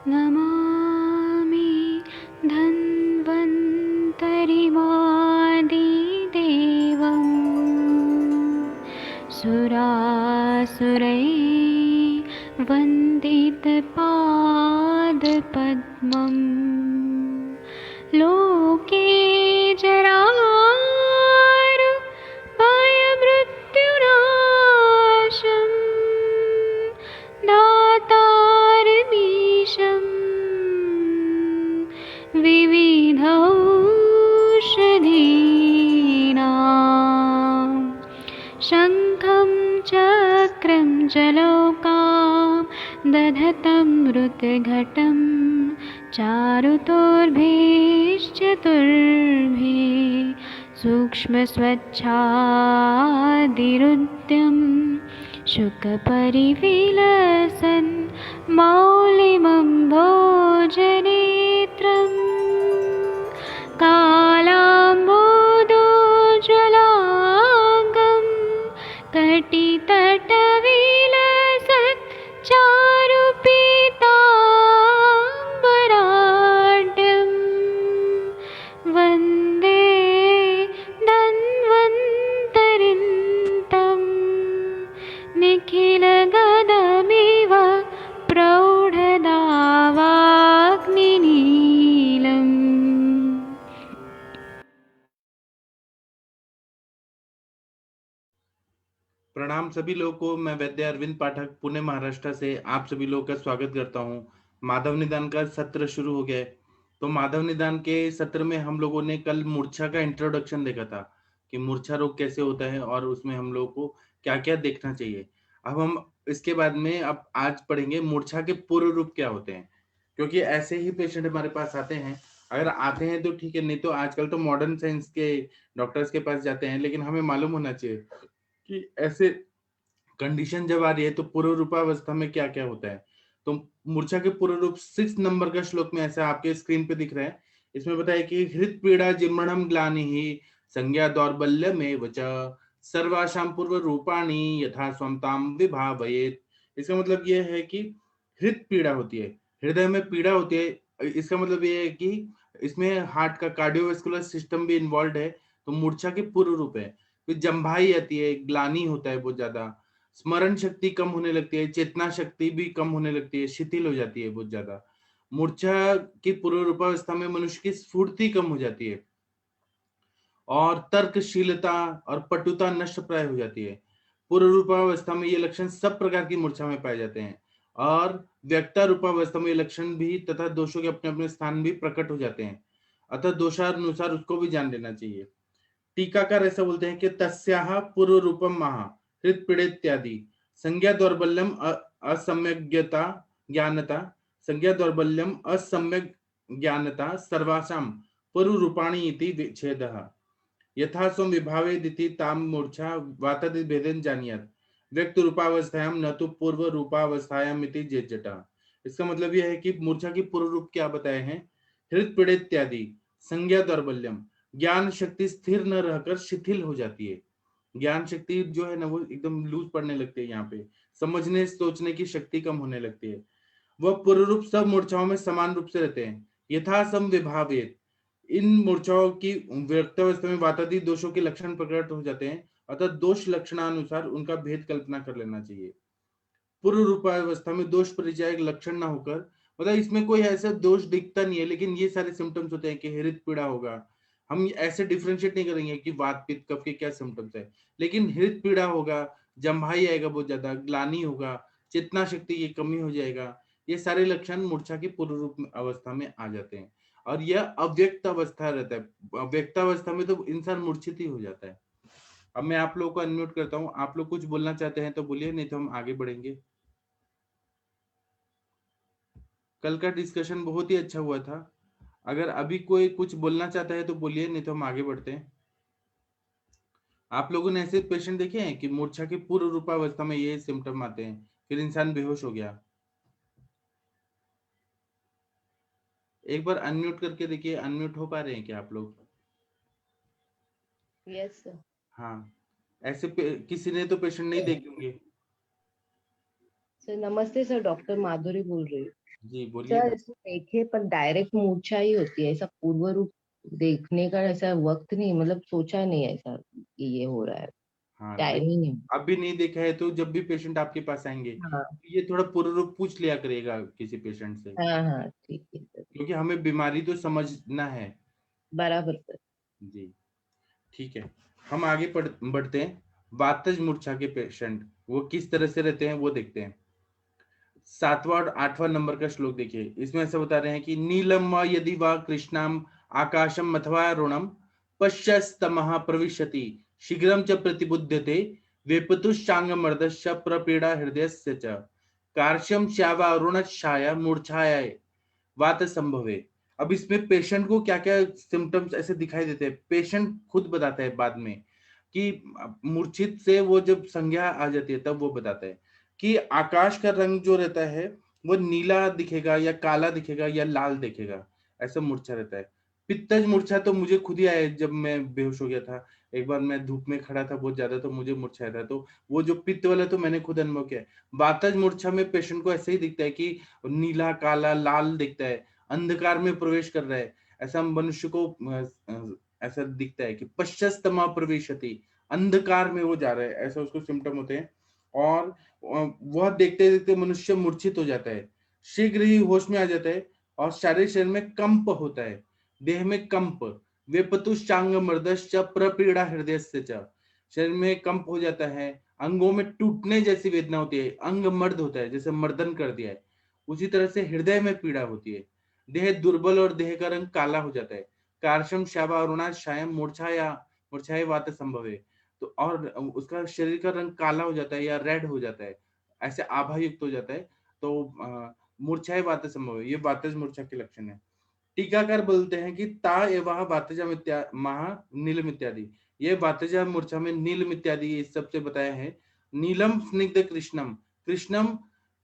नमामि धन्वन्तरिमादिदेवम् सुरासुरैर्वन्दितपादपद्मम् लोके जरामृत्युनाशं दातारमीशं विविधौषधीनां शङ्खं चक्रं जलौकां दधतं मृतघटं चारुतोर्भिश्चतुर्भिः सूक्ष्मस्वच्छादिरुद्यं शुकपरिविलसन् मौलिमं भोजनेत्रम् कालाम्बोदोज्ज्वलाङ्गं कटितटविलसत् चारुपीताम्बराढ्यं वन्दे धन्वन्तरिन्तं निखिलगदमिव प्रौढदावाग्निनीलम्। प्रणाम सभी लोगों को। मैं वैद्य अरविंद पाठक पुणे महाराष्ट्र से आप सभी लोगों का स्वागत करता हूं। माधव निदान का सत्र शुरू हो गया है। तो माधव निदान के सत्र में हम लोगों ने कल मूर्छा का इंट्रोडक्शन देखा था कि मूर्छा रोग कैसे होता है और उसमें हम लोगों को क्या क्या देखना चाहिए। अब हम इसके बाद में अब आज पढ़ेंगे मूर्छा के पूर्व रूप क्या होते हैं, क्योंकि ऐसे ही पेशेंट हमारे पास आते हैं। अगर आते हैं तो ठीक है, नहीं तो आजकल तो मॉडर्न साइंस के डॉक्टर्स के पास जाते हैं, लेकिन हमें मालूम होना चाहिए कि ऐसे कंडीशन जब आ रही है तो पूर्व रूपावस्था में क्या क्या होता है। तो मूर्छा के पूर्व रूप 6 नंबर का श्लोक में ऐसा आपके स्क्रीन पे दिख रहा है। इसमें बताया कि हृत पीड़ा जिम्मणम ग्लानि संज्ञा दौर्बल्य में वच सर्वाशाम पूर्व रूपाणी यथा स्वमताम विभावयेत। इसका मतलब यह है कि हृत पीड़ा होती है, हृदय में पीड़ा होती है। इसका मतलब यह है कि इसमें हार्ट का कार्डियोवास्कुलर सिस्टम भी इन्वॉल्व है। तो मूर्छा के पूर्व रूप है। फिर जम्भाई आती है, ग्लानी होता है बहुत ज्यादा, स्मरण शक्ति कम होने लगती है, चेतना शक्ति भी कम होने लगती है, शिथिल हो जाती है बहुत ज्यादा। मूर्छा की पूर्व रूपावस्था में मनुष्य की स्फूर्ति कम हो जाती है और तर्कशीलता और पटुता नष्ट प्राय हो जाती है। पूर्व रूपावस्था में ये लक्षण सब प्रकार की मूर्छा में पाए जाते हैं और व्यक्ता रूपावस्था में ये लक्षण भी तथा दोषों के अपने अपने स्थान भी प्रकट हो जाते हैं। अतः दोषानुसार उसको भी जान लेना चाहिए। टीकाकार ऐसा बोलते हैं कि तस्याह पूर्व रूपम महा हृत पीड़े इत्यादि संज्ञा दौर्बल्यम असम्यज्ञता ज्ञानता संज्ञा दौर्बल्यम असम्यक ज्ञानता सर्वासाम पूर्व रूपाणी इति विच्छेदः यथा स्वं विभावेदिति ताम मूर्छा वातदि भेदन जानियात व्यक्त रूपावस्थायाम न तो पूर्व रूपावस्थायाम इति जेजटा। इसका मतलब यह है कि मूर्छा की पूर्व रूप क्या बताए हैं। हृत पीड़े इत्यादि संज्ञा दौर्बल्यम, ज्ञान शक्ति स्थिर न रहकर शिथिल हो जाती है। ज्ञान शक्ति जो है ना वो एकदम लूज पड़ने लगती है, यहाँ पे समझने सोचने की शक्ति कम होने लगती है। वह पूर्व रूप सब मूर्छाओं में समान रूप से रहते हैं। यथा सम विभावेत, इन मूर्छाओं की व्यक्तावस्था में वातादि दोषों के लक्षण प्रकट हो जाते हैं, अतः दोष लक्षणानुसार उनका भेद कल्पना कर लेना चाहिए। पूर्व रूपावस्था में दोष परिचय लक्षण ना होकर, मतलब इसमें कोई ऐसा दोष दिखता नहीं है, लेकिन ये सारे सिम्टम्स होते हैं कि हृदय पीड़ा होगा। हम ऐसे डिफरेंशिएट नहीं करेंगे कि वात पित्त कफ के क्या सिम्टम्स है, लेकिन हृदय पीड़ा होगा, जम्भाई आएगा बहुत ज्यादा, ग्लानी होगा, चेतना शक्ति की कमी हो जाएगा। ये सारे लक्षण मूर्छा की पूर्व रूप अवस्था में आ जाते हैं और यह अव्यक्त अवस्था रहता है। अव्यक्त अवस्था में तो इंसान मूर्छित ही हो जाता है। अब मैं आप लोगों को अनम्यूट करता हूँ, आप लोग कुछ बोलना चाहते हैं तो बोलिए, नहीं तो हम आगे बढ़ेंगे। कल का डिस्कशन बहुत ही अच्छा हुआ था। अगर अभी कोई कुछ बोलना चाहता है तो बोलिए, नहीं तो हम आगे बढ़ते हैं। आप लोगों ने ऐसे पेशेंट देखे हैं कि मूर्छा की पूर्व रूपावस्था में ये सिम्टम आते हैं, फिर इंसान बेहोश हो गया। एक बार अनम्यूट करके देखिए, अनम्यूट हो पा रहे हैं क्या आप लोग? Yes sir. हाँ, ऐसे किसी ने तो पेशेंट नहीं देखे होंगे। सर नमस्ते सर, डॉक्टर माधुरी बोल रही हूँ। जी बोलिए। सर इसमें देखे पर डायरेक्ट मूर्छा ही होती है, ऐसा पूर्व रूप देखने का ऐसा वक्त नहीं, मतलब सोचा नहीं ऐसा कि ये हो रहा है, हाँ टाइम ही नहीं। अभी नहीं देखा है तो जब भी पेशेंट आपके पास आएंगे हाँ ये थोड़ा पूर्व रूप पूछ लिया करेगा किसी पेशेंट से, हाँ हाँ, ठीक है सर। क्योंकि हमें बीमारी तो समझना है। बराबर सर। जी ठीक है। हम आगे बढ़ते हैं। वातज मूर्छा के पेशेंट वो किस तरह से रहते हैं वो देखते हैं। 7वां और 8वां नंबर का श्लोक देखिए, इसमें ऐसा बता रहे हैं कि नीलम व यदि वा कृष्णाम आकाशम अथवा अरुणम पश्यस्तमः प्रविशति शीघ्रम च प्रतिबुध्यते वेपतुश्चांगमर्दश्च प्रपीडा हृदयस्य च कार्श्यम श्यावा अरुण छाया मूर्छाया वात संभवे। अब इसमें पेशेंट को क्या क्या सिम्टम्स ऐसे दिखाई देते हैं, पेशेंट खुद बताता है बाद में कि मूर्छित से वो जब संज्ञा आ जाती है तब वो बताता है कि आकाश का रंग जो रहता है वो नीला दिखेगा या काला दिखेगा या लाल दिखेगा, ऐसा मूर्छा रहता है। पित्तज मूर्छा तो मुझे खुद ही आया जब मैं बेहोश हो गया था, एक बार मैं धूप में खड़ा था बहुत ज्यादा तो मुझे मूर्छा आया था, तो वो जो पित्त वाला तो मैंने खुद अनुभव किया है। वातज मूर्छा में पेशेंट को ऐसे ही दिखता है कि नीला काला लाल दिखता है, अंधकार में प्रवेश कर रहा है, ऐसा मनुष्य को ऐसा दिखता है कि पश्चस्तमा प्रवेशति, अंधकार में वो जा रहा है, ऐसा उसको सिम्टम होते हैं। और वह देखते देखते मनुष्य मूर्छित हो जाता है, शीघ्र ही होश में आ जाता है और शारीरिक शरीर में कंप होता है, देह में कंप, वेपतुश्चांग मर्दश्च प्रपीड़ा हृदय से च, शरीर में कंप हो जाता है, अंगों में टूटने जैसी वेदना होती है, अंग मर्द होता है जैसे मर्दन कर दिया है, उसी तरह से हृदय में पीड़ा होती है, देह दुर्बल और देह का रंग काला हो जाता है, कार्शम शाबा अरुणा शायम मूर्छाया वात संभव है, तो और उसका शरीर का रंग काला हो जाता है या रेड हो जाता है, ऐसे आभा युक्त हो जाता है, तो मूर्छाया वात संभव है, ये वातज मूर्छा के लक्षण है। टीकाकार बोलते हैं कि ता एवं वातजम महा नीलम इत्यादि, ये वातजा मूर्छा में नीलम इत्यादि इस सबसे बताया है। नीलम स्निग्ध कृष्णम, कृष्णम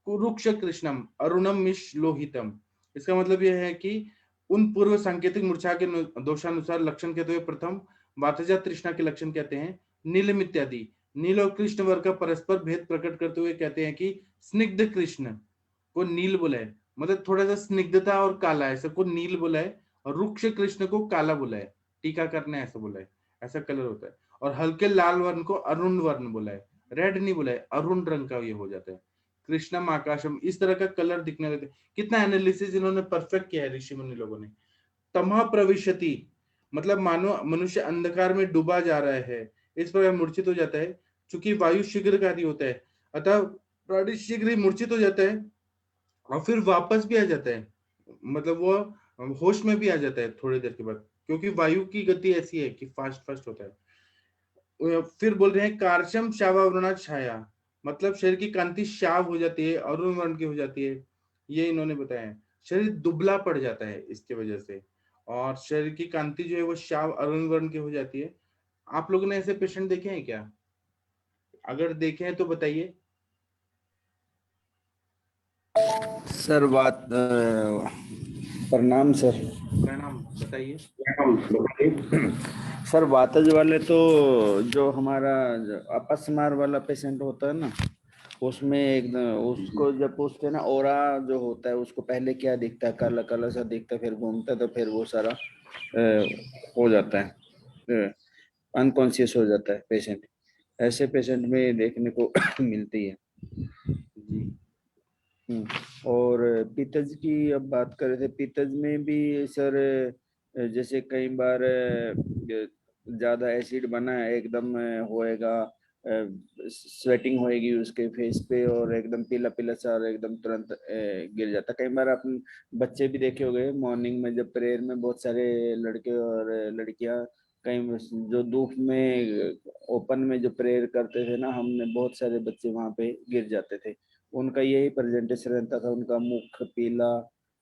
कुरुक्ष कृष्णम अरुणम मिश लोहितम, इसका मतलब यह है कि उन पूर्व सांकेतिक मूर्छा के दोषानुसार लक्षण कहते हुए प्रथम वातजा तृष्णा के लक्षण कहते हैं नीलम इत्यादि, नील और कृष्ण वर्ग का परस्पर भेद प्रकट करते हुए कहते हैं कि स्निग्ध कृष्ण को नील बोला है, मतलब थोड़ा सा स्निग्धता और काला है, सबको नील बोला है, और रुक्ष कृष्ण को काला बोला है, टीकाकार ने ऐसा बोला है, ऐसा कलर होता है। और हल्के लाल वर्ण को अरुण वर्ण बोला है, रेड नहीं बोला है, अरुण रंग का ये हो जाता है। कृष्णम आकाशम इस तरह का कलर दिखने लगता है। कितना एनालिसिस इन्होंने परफेक्ट किया है ऋषि मुनि लोगों ने। तमह प्रविशति मतलब मानो मनुष्य अंधकार में डूबा जा रहा है, इस प्रकार मूर्छित हो जाता है। चूंकि वायु शीघ्रकारी होता है अतः प्राणी शीघ्र ही मूर्छित हो जाता है और फिर वापस भी आ जाता है, मतलब वो होश में भी आ जाता है थोड़ी देर के बाद, क्योंकि वायु की गति ऐसी है कि फास्ट फास्ट होता है। फिर बोल रहे हैं कार्शम श्यावावरणा छाया, मतलब शरीर की कांति श्याव हो जाती है, अरुण वर्ण की हो जाती है, ये इन्होंने बताया है। शरीर दुबला पड़ जाता है इसके वजह से, और शरीर की कांति जो है वो श्याव अरुण वर्ण की हो जाती है। आप लोगों ने ऐसे पेशेंट देखे हैं क्या? अगर देखे हैं तो बताइए। सर प्रणाम सर। प्रणाम, बताइए। सर वातज वाले तो जो हमारा अपस्मार वाला पेशेंट होता है ना, उसमें एकदम उसको जब पूछते हैं ना ओरा जो होता है उसको पहले क्या दिखता है, काला काला सा दिखता है, फिर घूमता है तो फिर वो सारा हो जाता है, अनकॉन्शियस हो जाता है पेशेंट, ऐसे पेशेंट में देखने को मिलती है। जी और पित्तज की अब बात कर रहे थे, पित्तज में भी सर जैसे कई बार ज्यादा एसिड बना है एकदम होएगा, स्वेटिंग होएगी उसके फेस पे और एकदम पीला पीला सा और एकदम तुरंत गिर जाता। कई बार अपन बच्चे भी देखे होंगे मॉर्निंग में जब प्रेयर में बहुत सारे लड़के और लड़कियां कहीं जो धूप में ओपन में जो प्रेयर करते थे ना, हमने बहुत सारे बच्चे वहां पे गिर जाते थे, उनका यही प्रेजेंटेशन रहता था, उनका मुख पीला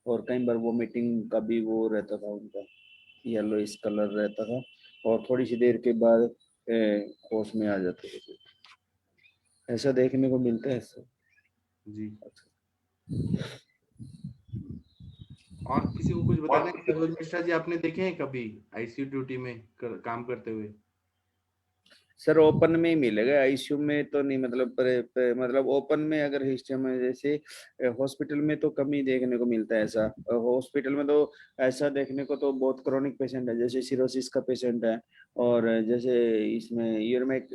और कई बार वोमिटिंग का भी वो रहता था, उनका येलो इस कलर रहता था और थोड़ी सी देर के बाद होश में आ जाते थे, ऐसा देखने को मिलता है सर। जी और किसी को कुछ बताना है? सरोज मिश्रा जी आपने देखे हैं कभी आईसीयू ड्यूटी में काम करते हुए? सर ओपन में ही मिलेगा, आईसीयू में तो नहीं, मतलब मतलब ओपन में अगर हिस्ट्री में जैसे हॉस्पिटल में तो कम ही देखने को मिलता है ऐसा। हॉस्पिटल में तो ऐसा देखने को तो बहुत क्रोनिक पेशेंट है, जैसे सिरोसिस का पेशेंट है, और जैसे इसमें यूरमेक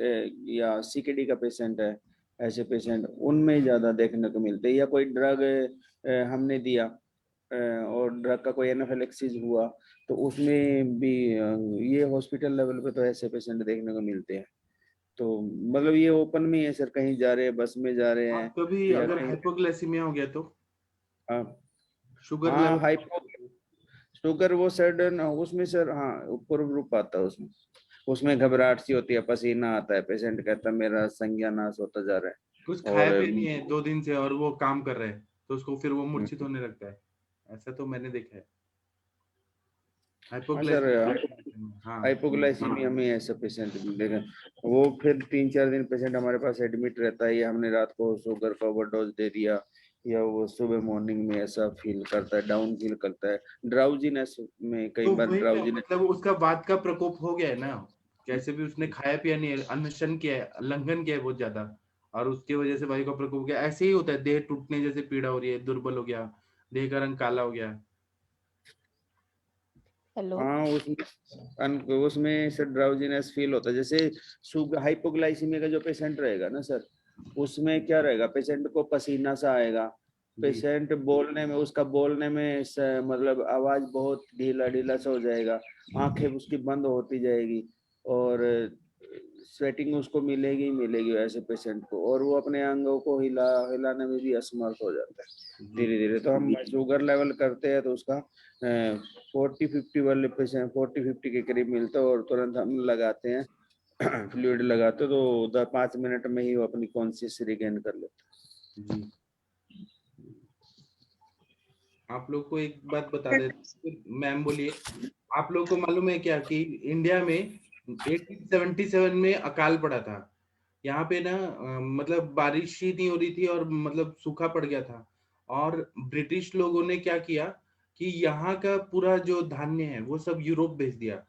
या सीकेडी का पेशेंट है, ऐसे पेशेंट उनमें ज्यादा देखने को मिलते हैं। या कोई ड्रग हमने दिया और ड्रग का कोई एनाफिलेक्सिस हुआ तो उसमें भी ये हॉस्पिटल लेवल पे तो ऐसे पेशेंट देखने को मिलते हैं। तो मतलब ये ओपन में है सर, कहीं जा रहे हैं, बस में जा रहे हैं आप कभी या अगर कहीं। हाइपोग्लाइसीमिया हो गया तो हाँ शुगर हाँ, लेवल, हाइपो शुगर वो सडन उसमें सर, हाँ पूर्व रूप आता है उसमें। उसमें घबराहट सी होती है, पसीना आता है, पेशेंट कहता है मेरा संज्ञानाश होता जा रहा कुछ है। खाया और पिया नहीं है 2 दिन से और वो काम कर रहे हैं तो उसको फिर वो मूर्छित होने लगता है। ऐसा तो मैंने देखा है हाँ सर, हाइपोग्लाइसीमिया। हाँ हाइपोग्लाइसीमिया में ऐसा पेशेंट देखें, वो फिर 3-4 दिन पेशेंट हमारे पास एडमिट रहता है, या हमने रात को शुगर का ओवरडोज दे दिया, या वो सुबह मॉर्निंग में ऐसा फील करता है, डाउन फील करता है, ड्राउजीनेस में कई तो बार वही ना, ड्राउजीनेस। मतलब उसका वात का प्रकोप हो गया है ना, कैसे भी उसने खाया पिया नहीं है, अनशन किया है, उल्लंघन किया है बहुत ज्यादा, और उसकी वजह से वायु का प्रकोप हो गया। ऐसे ही होता है, देह टूटने जैसे पीड़ा हो रही है, दुर्बल हो गया, देह का रंग काला हो गया। हेलो। हाँ उसमें सर ड्राउजीनेस फील होता है, जैसे शुगर हाइपोग्लाइसीमिया का जो पेशेंट रहेगा ना सर, उसमें क्या रहेगा, पेशेंट को पसीना सा आएगा, जी पेशेंट बोलने में, उसका बोलने में मतलब आवाज बहुत ढीला ढीला सा हो जाएगा, आंखें उसकी बंद होती जाएगी, और स्वेटिंग उसको मिलेगी ही मिलेगी ऐसे पेशेंट को, और वो अपने अंगों को हिलाने में भी असमर्थ हो जाता है जी धीरे धीरे। तो हम शुगर लेवल करते हैं तो उसका 40-50 वाले पेशेंट 40-50 के करीब मिलता है, और तुरंत हम लगाते हैं फ्लूइड लगाते, तो 5 मिनट में ही वो अपनी कॉन्शियस रिगेन कर लेता जी। आप लोग को एक बात बता देते, मैम बोलिए। आप लोग को मालूम है क्या कि इंडिया में 1877 में अकाल पड़ा था। यहाँ पे ना मतलब बारिश ही नहीं हो रही थी और मतलब सूखा पड़ गया था। और ब्रिटिश लोगों ने क्या किया कि यहाँ का पूरा जो धान्य है वो सब यूरोप भेज दिया,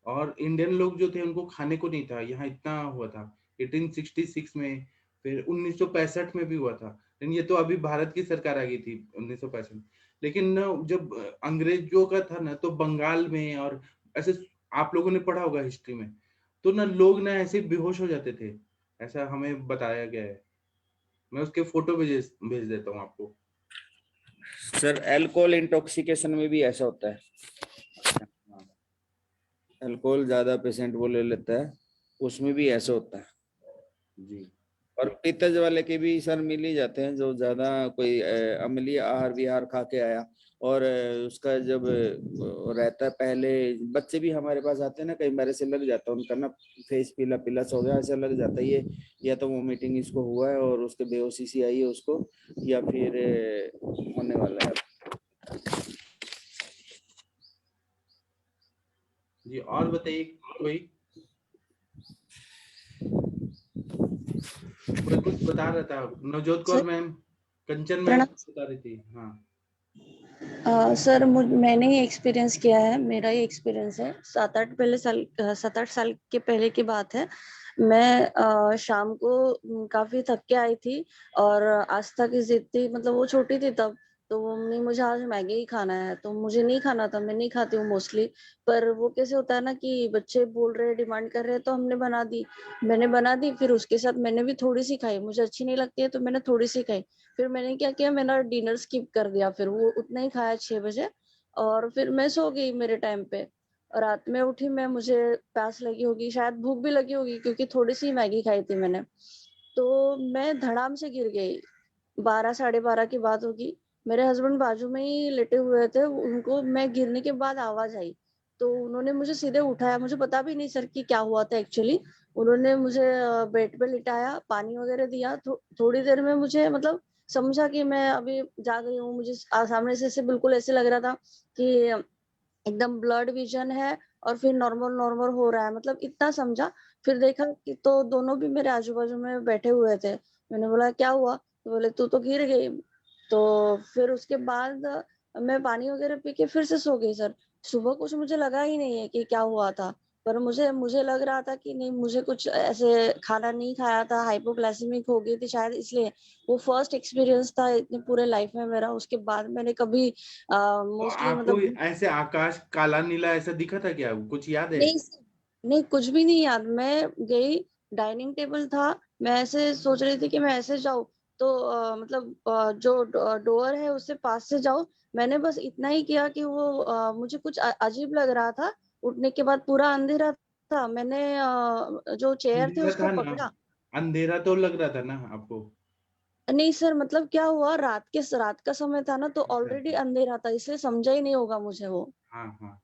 और इंडियन लोग जो थे उनको खाने को नहीं था। यहाँ इतना हुआ था 1866 में, फिर 1965 में भी हुआ था। लेकिन ये तो अभी भारत की सरकार आ गई थी 1965। लेकिन ना जब अंग्रेजों का था ना, तो बंगाल में और ऐसे, आप लोगों ने पढ़ा होगा हिस्ट्री में, तो ना लोग ना ऐसे बेहोश हो जाते थे, ऐसा हमें बताया गया है। मैं उसके फोटो भेज भेज देता हूँ आपको। है। सर अल्कोहल इंटॉक्सिकेशन में भी ऐसा होता है, हाँ अल्कोहल ज्यादा पेशेंट वो ले लेता है, उसमें भी ऐसा होता है। जी और पित्तज वाले के भी सर मिल ही जाते हैं, जो ज्यादा कोई अम्लीय आहार विहार खा के आया, और उसका जब रहता है, पहले बच्चे भी हमारे पास आते हैं ना, कई बार ऐसे लग जाता है उनका ना, फेस पीला पीला सा हो गया, ऐसा लग जाता है ये या तो वोमिटिंग इसको हुआ है और उसके बेहोशी सी आई है उसको, या फिर होने वाला है। जी। और बताइए, कोई कोई कुछ बता रहा था, नवजोत कौर सर मैम, कंचन मैम प्रणाम। कुछ बता रही थी। हाँ सर मैंने ही एक्सपीरियंस किया है, मेरा ही एक्सपीरियंस है। 7-8 साल के पहले की बात है। मैं शाम को काफी थक के आई थी, और आस्था की जिद थी, मतलब वो छोटी थी तब, तो मम्मी मुझे आज मैगी ही खाना है, तो मुझे नहीं खाना था, मैं नहीं खाती हूँ मोस्टली। पर वो कैसे होता है ना कि बच्चे बोल रहे हैं, डिमांड कर रहे हैं, तो हमने बना दी। मैंने बना दी, फिर उसके साथ मैंने भी थोड़ी सी खाई, मुझे अच्छी नहीं लगती है तो मैंने थोड़ी सी खाई। फिर मैंने क्या किया, मैंने डिनर स्किप कर दिया, फिर वो उतना ही खाया 6 बजे, और फिर मैं सो गई मेरे टाइम पे। और रात में उठी मैं, मुझे प्यास लगी होगी, शायद भूख भी लगी होगी, क्योंकि थोड़ी सी मैगी खाई थी मैंने। तो मैं धड़ाम से गिर गई। 12 साढ़े 12 की बात होगी। मेरे हस्बैंड बाजू में ही लेटे हुए थे, उनको मैं गिरने के बाद आवाज आई, तो उन्होंने मुझे सीधे उठाया। मुझे पता भी नहीं सर कि क्या हुआ था एक्चुअली। उन्होंने मुझे बेड पे लिटाया, पानी वगैरह दिया, थोड़ी देर में मुझे मतलब समझा कि मैं अभी जाग रही हूँ। मुझे सामने से बिल्कुल ऐसे लग रहा था कि एकदम ब्लड विजन है, और फिर नॉर्मल नॉर्मल हो रहा है, मतलब इतना समझा। फिर देखा कि तो दोनों भी मेरे आजू बाजू में बैठे हुए थे। मैंने बोला क्या हुआ, तो बोले तू तो गिर गई। तो फिर उसके बाद मैं पानी वगैरह पी के फिर से सो गई सर। सुबह कुछ मुझे लगा ही नहीं है कि क्या हुआ था। पर मुझे लग रहा था कि नहीं, मुझे कुछ ऐसे खाना नहीं खाया था, हाइपोग्लाइसेमिक हो गई थी शायद, इसलिए वो फर्स्ट एक्सपीरियंस था इतने पूरे लाइफ में मेरा। उसके बाद मैंने कभी तो मोस्टली आपको मतलब ऐसे आकाश काला नीला ऐसा दिखा था क्या, कुछ याद है? नहीं नहीं, कुछ भी नहीं याद। मैं गई, डाइनिंग टेबल था, मैं ऐसे सोच रही थी कि मैं ऐसे जाऊं, तो मतलब जो डोर है उससे पास से जाऊं। मैंने बस इतना ही किया कि वो मुझे कुछ अजीब लग रहा था। उठने के बाद पूरा अंधेरा था, मैंने जो चेयर थे अंधेरा उसको था ना, पकड़ा। अंधेरा तो लग रहा था ना आपको? नहीं सर, मतलब क्या हुआ, रात का समय था ना, तो अच्छा ऑलरेडी अच्छा। अंधेरा था, इसलिए समझा ही नहीं होगा मुझे वो। हाँ हाँ।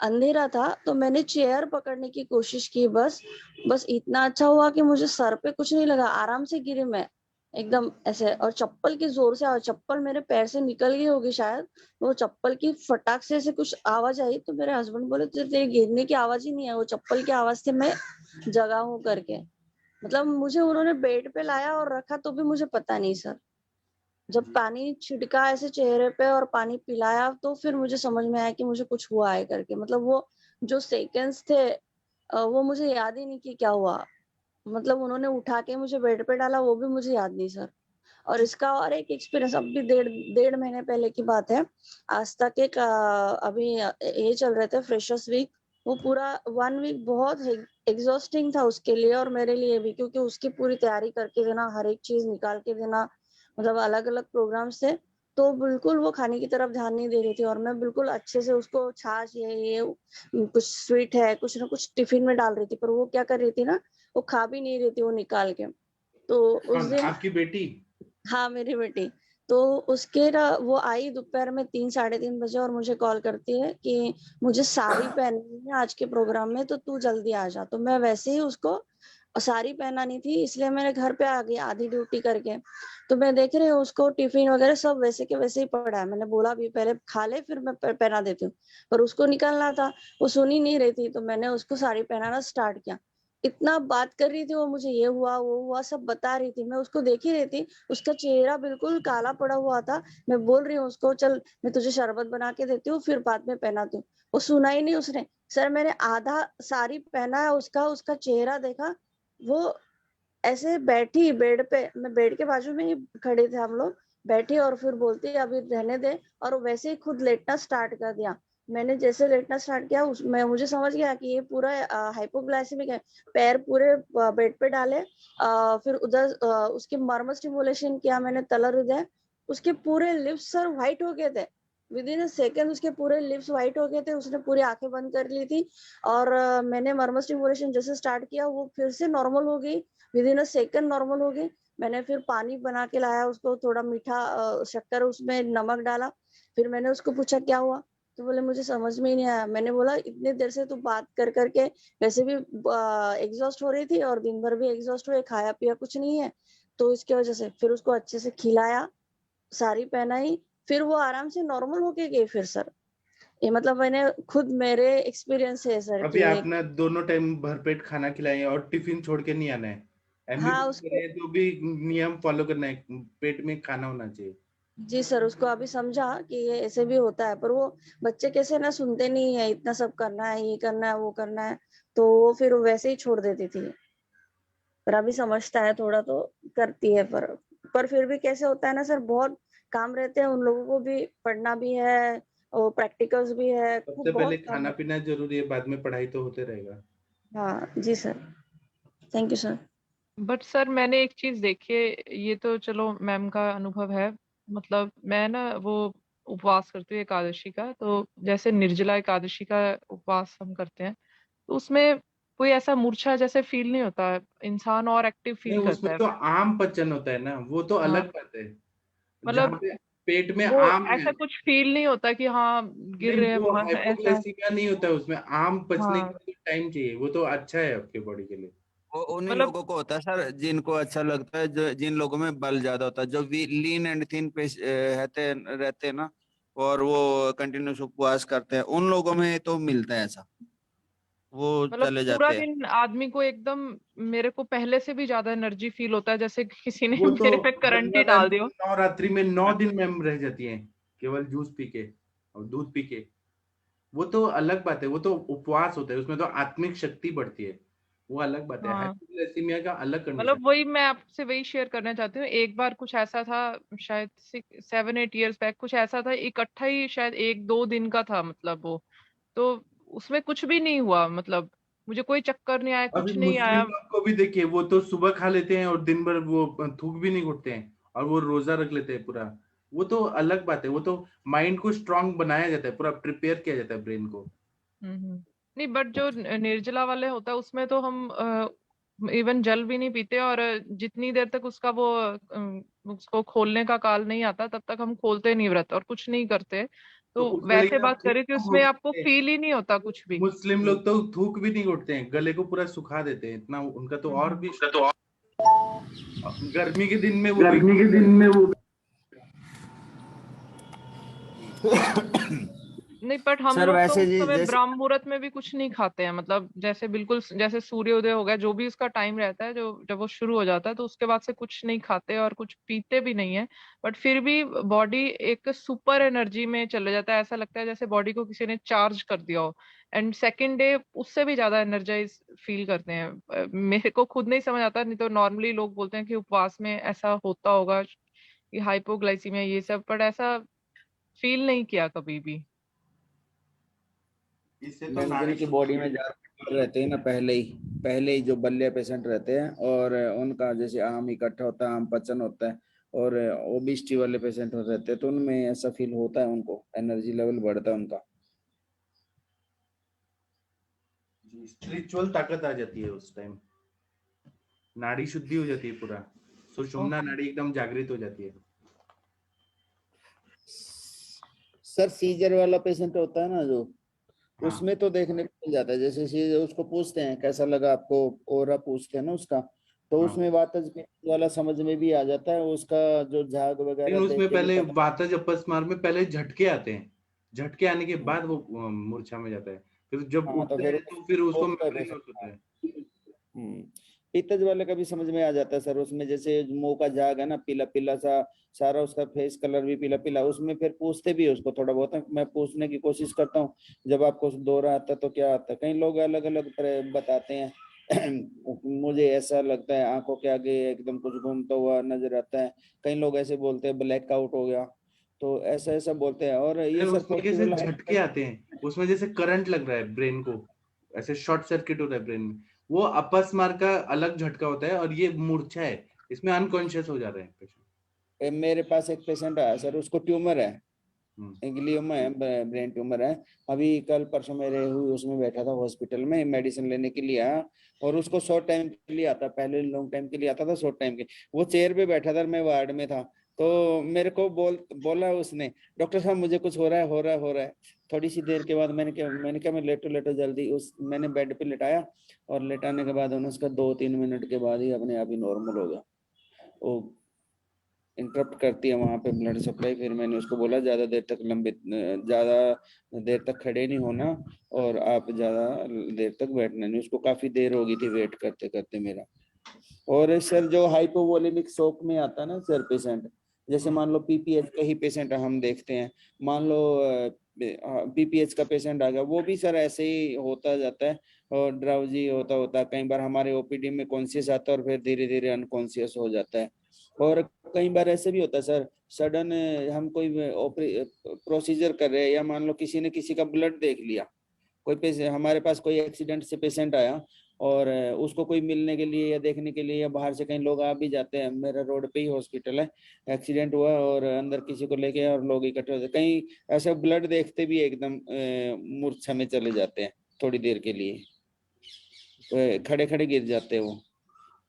अंधेरा था तो मैंने चेयर पकड़ने की कोशिश की, बस बस इतना अच्छा हुआ कि मुझे सर पे कुछ नहीं लगा, आराम से गिरी मैं एकदम ऐसे। और चप्पल की जोर से, और चप्पल मेरे पैर से निकल गई होगी शायद, वो चप्पल की फटाक से ऐसे कुछ आवाज आई, तो मेरे हस्बैंड बोले तुझे तेरे गिरने की आवाज ही नहीं है, वो चप्पल की आवाज से मैं जगा हूं करके। मतलब मुझे उन्होंने बेड पे लाया और रखा तो भी मुझे पता नहीं सर। जब पानी छिड़का ऐसे चेहरे पे और पानी पिलाया, तो फिर मुझे समझ में आया कि मुझे कुछ हुआ है करके। मतलब वो जो सेकंड्स थे वो मुझे याद ही नहीं कि क्या हुआ। मतलब उन्होंने उठा के मुझे बेड पे डाला, वो भी मुझे याद नहीं सर। और इसका और एक एक्सपीरियंस, अब भी डेढ़ डेढ़ महीने पहले की बात है। आज तक एक अभी ये चल रहे थे फ्रेशर्स वीक, वो पूरा 1 वीक बहुत एग्जॉस्टिंग था उसके लिए और मेरे लिए भी, क्योंकि उसकी पूरी तैयारी करके देना, हर एक चीज निकाल के देना, मतलब अलग अलग प्रोग्राम्स थे। तो बिल्कुल वो खाने की तरफ ध्यान नहीं दे रही थी, और मैं बिल्कुल अच्छे से उसको छाछ ये कुछ स्वीट है कुछ ना कुछ टिफिन में डाल रही थी, पर वो क्या कर रही थी ना, वो खा भी नहीं रही थी वो निकाल के। तो उस कौन, दिन, आपकी बेटी? हाँ मेरी बेटी, तो उसके वो आई दोपहर में 3 साढ़े 3 बजे और मुझे कॉल करती है कि मुझे साड़ी पहननी है आज के प्रोग्राम में, तो तू जल्दी आ जा। तो मैं वैसे ही उसको साड़ी पहनानी थी, इसलिए मैंने घर पे आ गई आधी ड्यूटी करके। तो मैं देख रही हूँ उसको टिफिन वगैरह सब वैसे के वैसे ही पड़ा है। मैंने बोला भी पहले खा ले फिर मैं पहना देती हूँ, पर उसको निकलना था, वो सुन ही नहीं रही थी, तो मैंने उसको साड़ी पहनाना स्टार्ट किया। इतना बात कर रही थी वो, मुझे ये हुआ वो हुआ सब बता रही थी, मैं उसको देख ही रही थी। उसका चेहरा बिल्कुल काला पड़ा हुआ था। मैं बोल रही हूँ उसको चल मैं तुझे शरबत बना के देती हूँ फिर बाद में पहनाती हूँ, वो सुना ही नहीं उसने। सर मैंने आधा साड़ी पहना है उसका, उसका चेहरा देखा, वो ऐसे बैठी बेड पे, मैं बेड के बाजू में ही खड़े थे हम लोग, बैठी और फिर बोलती अभी रहने दे, और वो वैसे ही खुद लेटना स्टार्ट कर दिया। मैंने जैसे लेटना स्टार्ट किया मैं मुझे समझ गया कि ये पूरा हाइपोग्लाइसेमिक है। पैर पूरे बेड पे डाले, फिर उधर उसके मर्म स्टिमुलेशन किया मैंने, तलर हृदय, उसके पूरे लिप्स सर व्हाइट हो गए थे। विद इन अ सेकेंड उसके पूरे लिप्स व्हाइट हो गए थे, उसने पूरी आंखें बंद कर ली थी। और मैंने मर्म स्टिमुलेशन जैसे स्टार्ट किया वो फिर से नॉर्मल हो गई, with in a second normal हो गई। मैंने फिर पानी बना के लाया उसको, थोड़ा मीठा शक्कर उसमें नमक डाला। फिर मैंने उसको पूछा क्या हुआ, तो बोले मुझे समझ में ही नहीं आया। मैंने बोला इतने देर से तू बात कर करके वैसे भी एग्जॉस्ट हो रही थी और दिन भर भी एग्जॉस्ट हुए, खाया पिया कुछ नहीं है, तो इसकी वजह से फिर उसको अच्छे से खिलाया, साड़ी पहनाई, फिर वो आराम से नॉर्मल होके गई फिर सर। ये मतलब मैंने खुद मेरे एक्सपीरियंस है सर अभी कि आपने दोनों टाइम भरपेट खाना खिलाए और टिफिन छोड़ के नहीं आना है। हाँ एमबीबीएस के उसको, लिए जो भी नियम फॉलो करना है, पेट में खाना होना चाहिए। जी सर उसको अभी समझा कि ये ऐसे भी होता है, पर वो बच्चे कैसे ना सुनते नहीं है, इतना सब करना है ये करना है वो करना है, तो वो फिर वैसे ही छोड़ देती थी। पर अभी समझता है थोड़ा तो करती है, पर फिर भी कैसे होता है ना सर, बहुत काम रहते हैं उन लोगों को भी, पढ़ना भी है और प्रैक्टिकल्स भी है, खूब सबसे पहले बहुत काम खाना है। पीना जरूरी है, बाद में पढ़ाई तो होते रहेगा। हाँ जी sir, thank you sir. But sir मैंने एक चीज देखी है, ये तो चलो मैम का अनुभव है। मतलब मैं ना वो उपवास करती हूँ एकादशी का, तो जैसे निर्जला एकादशी का उपवास हम करते हैं, तो उसमें कोई ऐसा मूर्छा जैसे फील नहीं होता है, इंसान और एक्टिव नहीं, फील करता उसमें है। तो आम पचन होता है ना, वो तो हाँ, अलग बात है। जहाँ मतलब पे पेट में वो आम है। ऐसा कुछ फील नहीं होता कि हाँ गिर नहीं, रहे हैं वो वहां, ऐसा। हाइपोग्लाइसीमिया नहीं होता है, उसमें आम पचने के हाँ, लिए टाइम चाहिए, वो तो अच्छा है आपके बॉडी के लिए। वो उन्हीं मतलब लोगों को होता है सर जिनको अच्छा लगता है, जो जिन लोगों में बल ज्यादा होता है, जो लीन एंड थिन पे रहते रहते हैं ना, और वो कंटिन्यूस उपवास करते हैं, उन लोगों में तो मिलता है ऐसा, वो मतलब चले पूरा जाते हैं। दिन आदमी को एकदम, मेरे को पहले से भी ज्यादा एनर्जी फील होता है, जैसे किसी ने वो तो मेरे पे करंट ही गंगा डाल रानी दिया। नवरात्रि में 9 दिन में रह जाती हैं केवल जूस पी के और दूध पी के। वो तो अलग बात है, वो तो उपवास होता है, उसमें तो आत्मिक शक्ति बढ़ती है, वो अलग बात है। हाँ हाइपोग्लाइसीमिया का अलग कंडीशन। मतलब वही मैं आपसे वही शेयर करना चाहती हूँ। एक बार कुछ ऐसा था, शायद 7-8 years बैक कुछ ऐसा था, इकट्ठा ही शायद 1-2 दिन का था, मतलब वो तो उसमें कुछ भी नहीं हुआ, मतलब मुझे कोई चक्कर नहीं आया, अभी कुछ नहीं मुस्लिम आया। लोग को भी देखिए, वो तो सुबह खा लेते हैं और दिन भर वो थूक भी नहीं घुटते हैं और वो रोजा रख लेते हैं पूरा। वो तो अलग बात है, वो तो माइंड को स्ट्रांग बनाया जाता है, पूरा प्रिपेयर किया जाता है ब्रेन को। नहीं बट जो निर्जला वाले होता है उसमें तो हम इवन जल भी नहीं पीते, और जितनी देर तक उसका वो उसको खोलने का काल नहीं आता तब तक हम खोलते नहीं व्रत और कुछ नहीं करते। तो तो उसके वैसे लिए आप बात ठीक करें कि हो उसमें आपको सकते हैं। फील ही नहीं होता कुछ भी। मुस्लिम लोग तो थूक भी नहीं घुटते हैं, गले को पूरा सुखा देते हैं, इतना उनका तो और भी गर्मी के दिन में वो भी गर्मी के दिन में वो नहीं बट हम सर लोग तो वैसे उस जी समय जैसे ब्रह्म मुहूर्त में भी कुछ नहीं खाते हैं, मतलब जैसे बिल्कुल जैसे सूर्योदय हो गया, जो भी उसका टाइम रहता है, जो जब वो शुरू हो जाता है तो उसके बाद से कुछ नहीं खाते और कुछ पीते भी नहीं है। बट फिर भी बॉडी एक सुपर एनर्जी में चले जाता है, ऐसा लगता है जैसे बॉडी को किसी ने चार्ज कर दिया हो। एंड सेकेंड डे उससे भी ज्यादा एनर्जाइज फील करते हैं। मेरे को खुद नहीं समझ आता, नहीं तो नॉर्मली लोग बोलते हैं कि उपवास में ऐसा होता होगा कि हाइपोग्लाइसीमिया ये सब, बट ऐसा फील नहीं किया कभी भी। इससे तो मैम नाड़ी जिनकी बॉडी में ज्यादा रहते हैं ना, पहले ही जो बल्ले पेशेंट रहते हैं और उनका जैसे आम इकट्ठा होता है, आम पचन होता है, और ओबिसिटी वाले पेशेंट रहते हैं तो उनमें ऐसा फील होता है, उनको एनर्जी लेवल बढ़ता है उनका। स्पिरिचुअल ताकत आ जाती है उस टाइम, नाड़ी शुद्धि हो जाती है पूरा, सुषुम्ना नाड़ी एकदम जागृत हो जाती है। सर सीजर वाला पेशेंट होता है ना जो, हाँ। उसमें तो देखने को मिल जाता है, जैसे सीजर उसको पूछते हैं कैसा लगा आपको, ओरा पूछते हैं ना उसका, तो हाँ, उसमें वातज वाला समझ में भी आ जाता है, उसका जो झाग वगैरह लेकिन देख उसमें के भी पहले पता। वातज अपस्मार में पहले झटके आते हैं, झटके आने के बाद वो मूर्छा में जाता है, फिर जब हाँ तो उठते फिर हैं तो फिर उसको होता है मेमोरी पेशेंट। लॉस होता है। पित्तज वाले का भी समझ में आ जाता है सर, उसमें जैसे मुंह का झाग है ना पीला पीला सा, सारा उसका फेस कलर भी पीला पीला, उसमें फिर पूछते भी है उसको थोड़ा बहुत, मैं पूछने की कोशिश करता हूँ जब आपको दौरा आता है तो क्या आता है, कई लोग अलग अलग तरह बताते हैं। मुझे ऐसा लगता है आंखों के आगे एकदम कुछ घूमता हुआ नजर आता है, कई लोग ऐसे बोलते हैं ब्लैक आउट हो गया, तो ऐसा ऐसा बोलते हैं। और ये फिर सर उसमें कैसे पोस्चुरल झटके आते हैं, उसमें जैसे करंट लग रहा है ब्रेन को, ऐसे शॉर्ट सर्किट हो रहा है ब्रेन में, वो अपस्मार का अलग झटका होता है और ये मूर्छा है, इसमें अनकॉन्शियस हो जा रहे हैं पेशेंट। मेरे पास एक पेशेंट आया सर, उसको ट्यूमर है, हम्म। ग्लियोमा है, ब्रेन ट्यूमर है। अभी कल परसों मेरे हुई उसमें बैठा था हॉस्पिटल में, मेडिसिन लेने के लिए आया, और उसको शॉर्ट टाइम के लिए आता, पहले लॉन्ग टाइम के लिए आता था, शॉर्ट टाइम के। वो चेयर पे बैठा था, मैं वार्ड में था, तो मेरे को बोला उसने, डॉक्टर साहब मुझे कुछ हो रहा है, हो रहा है, हो रहा है। थोड़ी सी देर के बाद मैंने कहा मैं लेटो जल्दी, उस मैंने बेड पे लेटाया, और लेटाने के बाद उन्हें उसका 2-3 मिनट के बाद ही अपने आप ही नॉर्मल हो गया। वो इंटरप्ट करती है वहां पे ब्लड सप्लाई, फिर मैंने उसको बोला ज्यादा देर तक खड़े नहीं होना, और आप ज्यादा देर तक बैठना नहीं। उसको काफी देर हो गई थी वेट करते करते मेरा। और सर जो हाइपोवोलेमिक शॉक में आता है ना सर पेशेंट, जैसे मान लो पीपीएच का ही पेशेंट हम देखते हैं, मान लो पीपीएच का पेशेंट आ गया, वो भी सर ऐसे ही होता जाता है, और ड्राउजी होता होता है, कई बार हमारे ओपीडी में कॉन्शियस आता है और फिर धीरे धीरे अनकॉन्शियस हो जाता है। और कई बार ऐसे भी होता है सर, सडन हम कोई प्रोसीजर कर रहे हैं, या मान लो किसी ने किसी का ब्लड देख लिया, कोई पेशेंट हमारे पास, कोई एक्सीडेंट से पेशेंट आया, और उसको कोई मिलने के लिए या देखने के लिए, या बाहर से कई लोग आ भी जाते हैं, मेरा रोड पे ही हॉस्पिटल है, एक्सीडेंट हुआ और अंदर किसी को लेके और लोग इकट्ठे होते, कहीं ऐसे ब्लड देखते भी एकदम मूर्छा में चले जाते हैं, थोड़ी देर के लिए खड़े खड़े गिर जाते हैं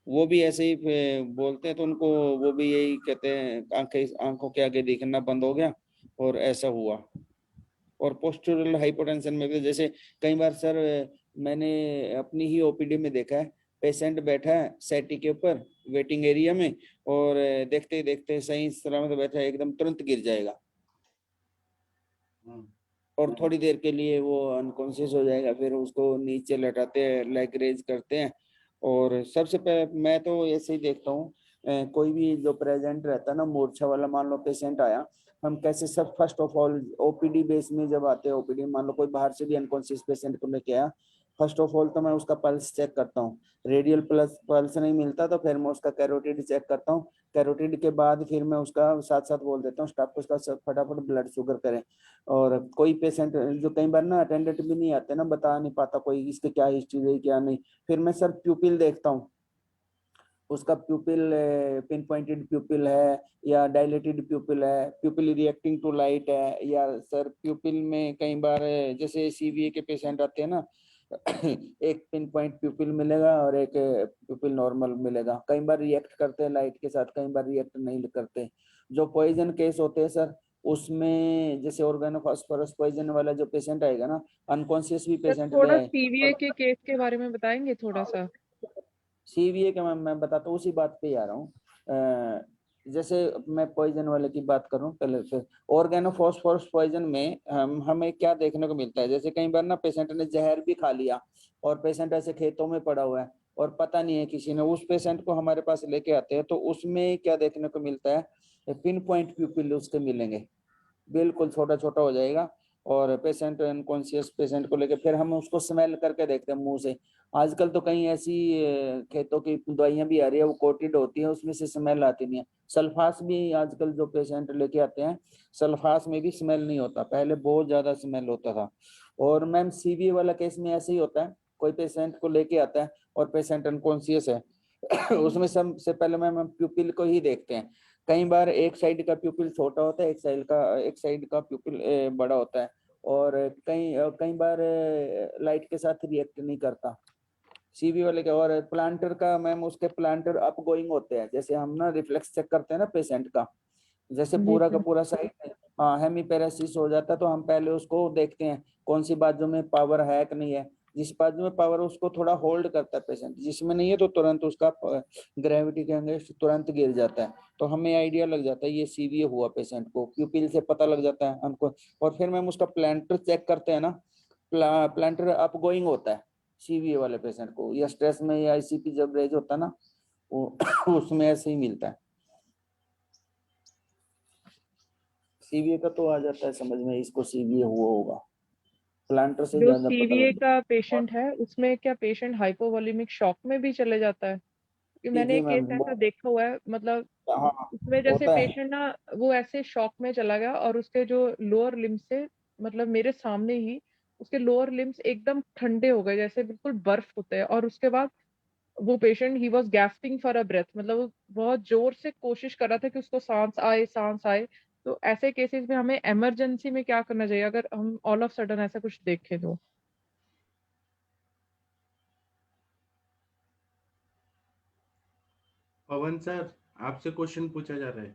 वो भी ऐसे ही बोलते हैं, तो उनको वो भी यही कहते हैं, आंखों के आगे दिखना बंद हो गया और ऐसा हुआ। और पोस्टुरल हाइपोटेंशन में भी जैसे कई बार सर मैंने अपनी ही ओपीडी में देखा है, पेशेंट बैठा है सेटी के ऊपर वेटिंग एरिया में, और देखते देखते सही सलामत बैठा है, एकदम तुरंत गिर जाएगा, और थोड़ी देर के लिए वो अनकॉन्शियस हो जाएगा, फिर उसको नीचे लटाते हैं, लेग रेज करते हैं। और सबसे पहले मैं तो ऐसे ही देखता हूँ, कोई भी जो प्रेजेंट रहता है ना मूर्छा वाला, मान लो पेशेंट आया, हम कैसे सब first of all OPD base में जब आते हैं, ओपीडी मान लो कोई बाहर से भी अनकॉन्शियस पेशेंट को लेके आया, फर्स्ट ऑफ ऑल तो मैं उसका पल्स चेक करता हूँ। रेडियल पल्स नहीं मिलता तो फिर मैं उसका कैरोटिड चेक करता हूँ। कैरोटिड के बाद फिर मैं उसका साथ साथ बोल देता हूँ स्टाफ को उसका फटाफट ब्लड शुगर करें। और कोई पेशेंट जो कई बार ना अटेंडेंट भी नहीं आते ना, बता नहीं पाता कोई इसके क्या हिस्ट्री है क्या नहीं, फिर मैं सर प्यूपिल देखता हूँ, उसका प्यूपिल पिन पॉइंटेड प्यूपिल है या डायलेटेड प्यूपिल है, प्यूपिल रिएक्टिंग टू लाइट है, या सर प्यूपिल में कई बार जैसे सीवीए के पेशेंट आते हैं ना एक पिन पॉइंट प्यूपिल मिलेगा और एक प्यूपिल नॉर्मल मिलेगा, कई बार रिएक्ट करते हैं लाइट के साथ, कई बार रिएक्ट नहीं करते। जो पॉइजन केस होते हैं सर, उसमें जैसे ऑर्गेनोफॉस्फोरस पॉइजन वाला जो पेशेंट आएगा ना, अनकॉन्शियस भी सर पेशेंट ले थोड़ा आए। सीवीए के केस के बारे में बताएंगे थोड़ा सा? सीवीए का मैं बताता हूँ, उसी बात पे ही आ रहा हूँ। जैसे मैं पॉइजन वाले की बात करूँ पहले से, ऑर्गेनोफॉस्फोरस पॉइजन में हमें क्या देखने को मिलता है, जैसे कई बार ना पेशेंट ने जहर भी खा लिया और पेशेंट ऐसे खेतों में पड़ा हुआ है और पता नहीं है किसी ने, उस पेशेंट को हमारे पास लेके आते हैं तो उसमें क्या देखने को मिलता है, पिन पॉइंट प्यूपिल उसके मिलेंगे, बिल्कुल छोटा छोटा हो जाएगा और पेशेंट अनकॉन्शियस पेशेंट को लेके फिर हम उसको स्मेल करके देखते हैं मुंह से। आजकल तो कहीं ऐसी खेतों की दवाइयां भी आ रही है, वो कोटेड होती है, उसमें से स्मेल आती नहीं है। सल्फास भी आजकल जो पेशेंट लेके आते हैं, सल्फास में भी स्मेल नहीं होता, पहले बहुत ज्यादा स्मेल होता था। और मैम सीवी वाला केस में ऐसे ही होता है, कोई पेशेंट को लेके आता है और पेशेंट अनकॉन्शियस है उसमें सबसे पहले मैम प्यूपिल को ही देखते हैं। कई बार एक साइड का प्यूपिल छोटा होता है, एक साइड का प्यूपिल बड़ा होता है, और कई बार लाइट के साथ रिएक्ट नहीं करता सीवी वाले का। और प्लांटर का मैम, उसके प्लांटर अप गोइंग होते हैं, जैसे हम ना रिफ्लेक्स चेक करते हैं ना पेशेंट का, जैसे जी पूरा का सर। पूरा साइड हेमीपैरेसिस हो जाता है तो हम पहले उसको देखते हैं कौन सी बाजू में पावर है कि नहीं है। जिस बाजू में पावर उसको थोड़ा होल्ड करता है पेशेंट, जिसमें नहीं है तो तुरंत उसका ग्रेविटी के अंगेंस्ट तुरंत गिर जाता है, तो हमें आइडिया लग जाता है ये सीवीए हुआ पेशेंट को, प्यूपिल से पता लग जाता है हमको। और फिर मैम उसका प्लांटर चेक करते हैं ना, प्लांटर अप गोइंग होता है सीवीए वाले पेशेंट को, या स्ट्रेस में या आईसीपी जब रेज होता है ना वो उसमें ऐसे ही मिलता है। सीवीए का तो आ जाता है समझ में, इसको सीवीए हुआ होगा, प्लांटर से जो ज्यादा पता सीवीए लगता का पेशेंट है उसमें क्या पेशेंट हाइपोवोलेमिक शॉक में भी चले जाता है? क्योंकि है। मैंने जी एक केस मैम ऐसा देखा हुआ है, मतलब हाँ उसमें जैसे होता है। पेशेंट ना वो ऐसे शॉक में चला गया और उसके जो लोअर लिम्स से, मतलब मेरे सामने ही उसके लोअर लिम्स एकदम ठंडे हो गए जैसे बिल्कुल बर्फ होते हैं, और उसके बाद वो patient he was gasping for a breath, मतलब वो बहुत जोर से कोशिश कर रहा था कि उसको सांस आए सांस आए। तो ऐसे केसेस में हमें इमरजेंसी में क्या करना चाहिए अगर हम ऑल ऑफ सडन ऐसा कुछ देखें तो? पवन सर, आपसे क्वेश्चन पूछा जा रहा है।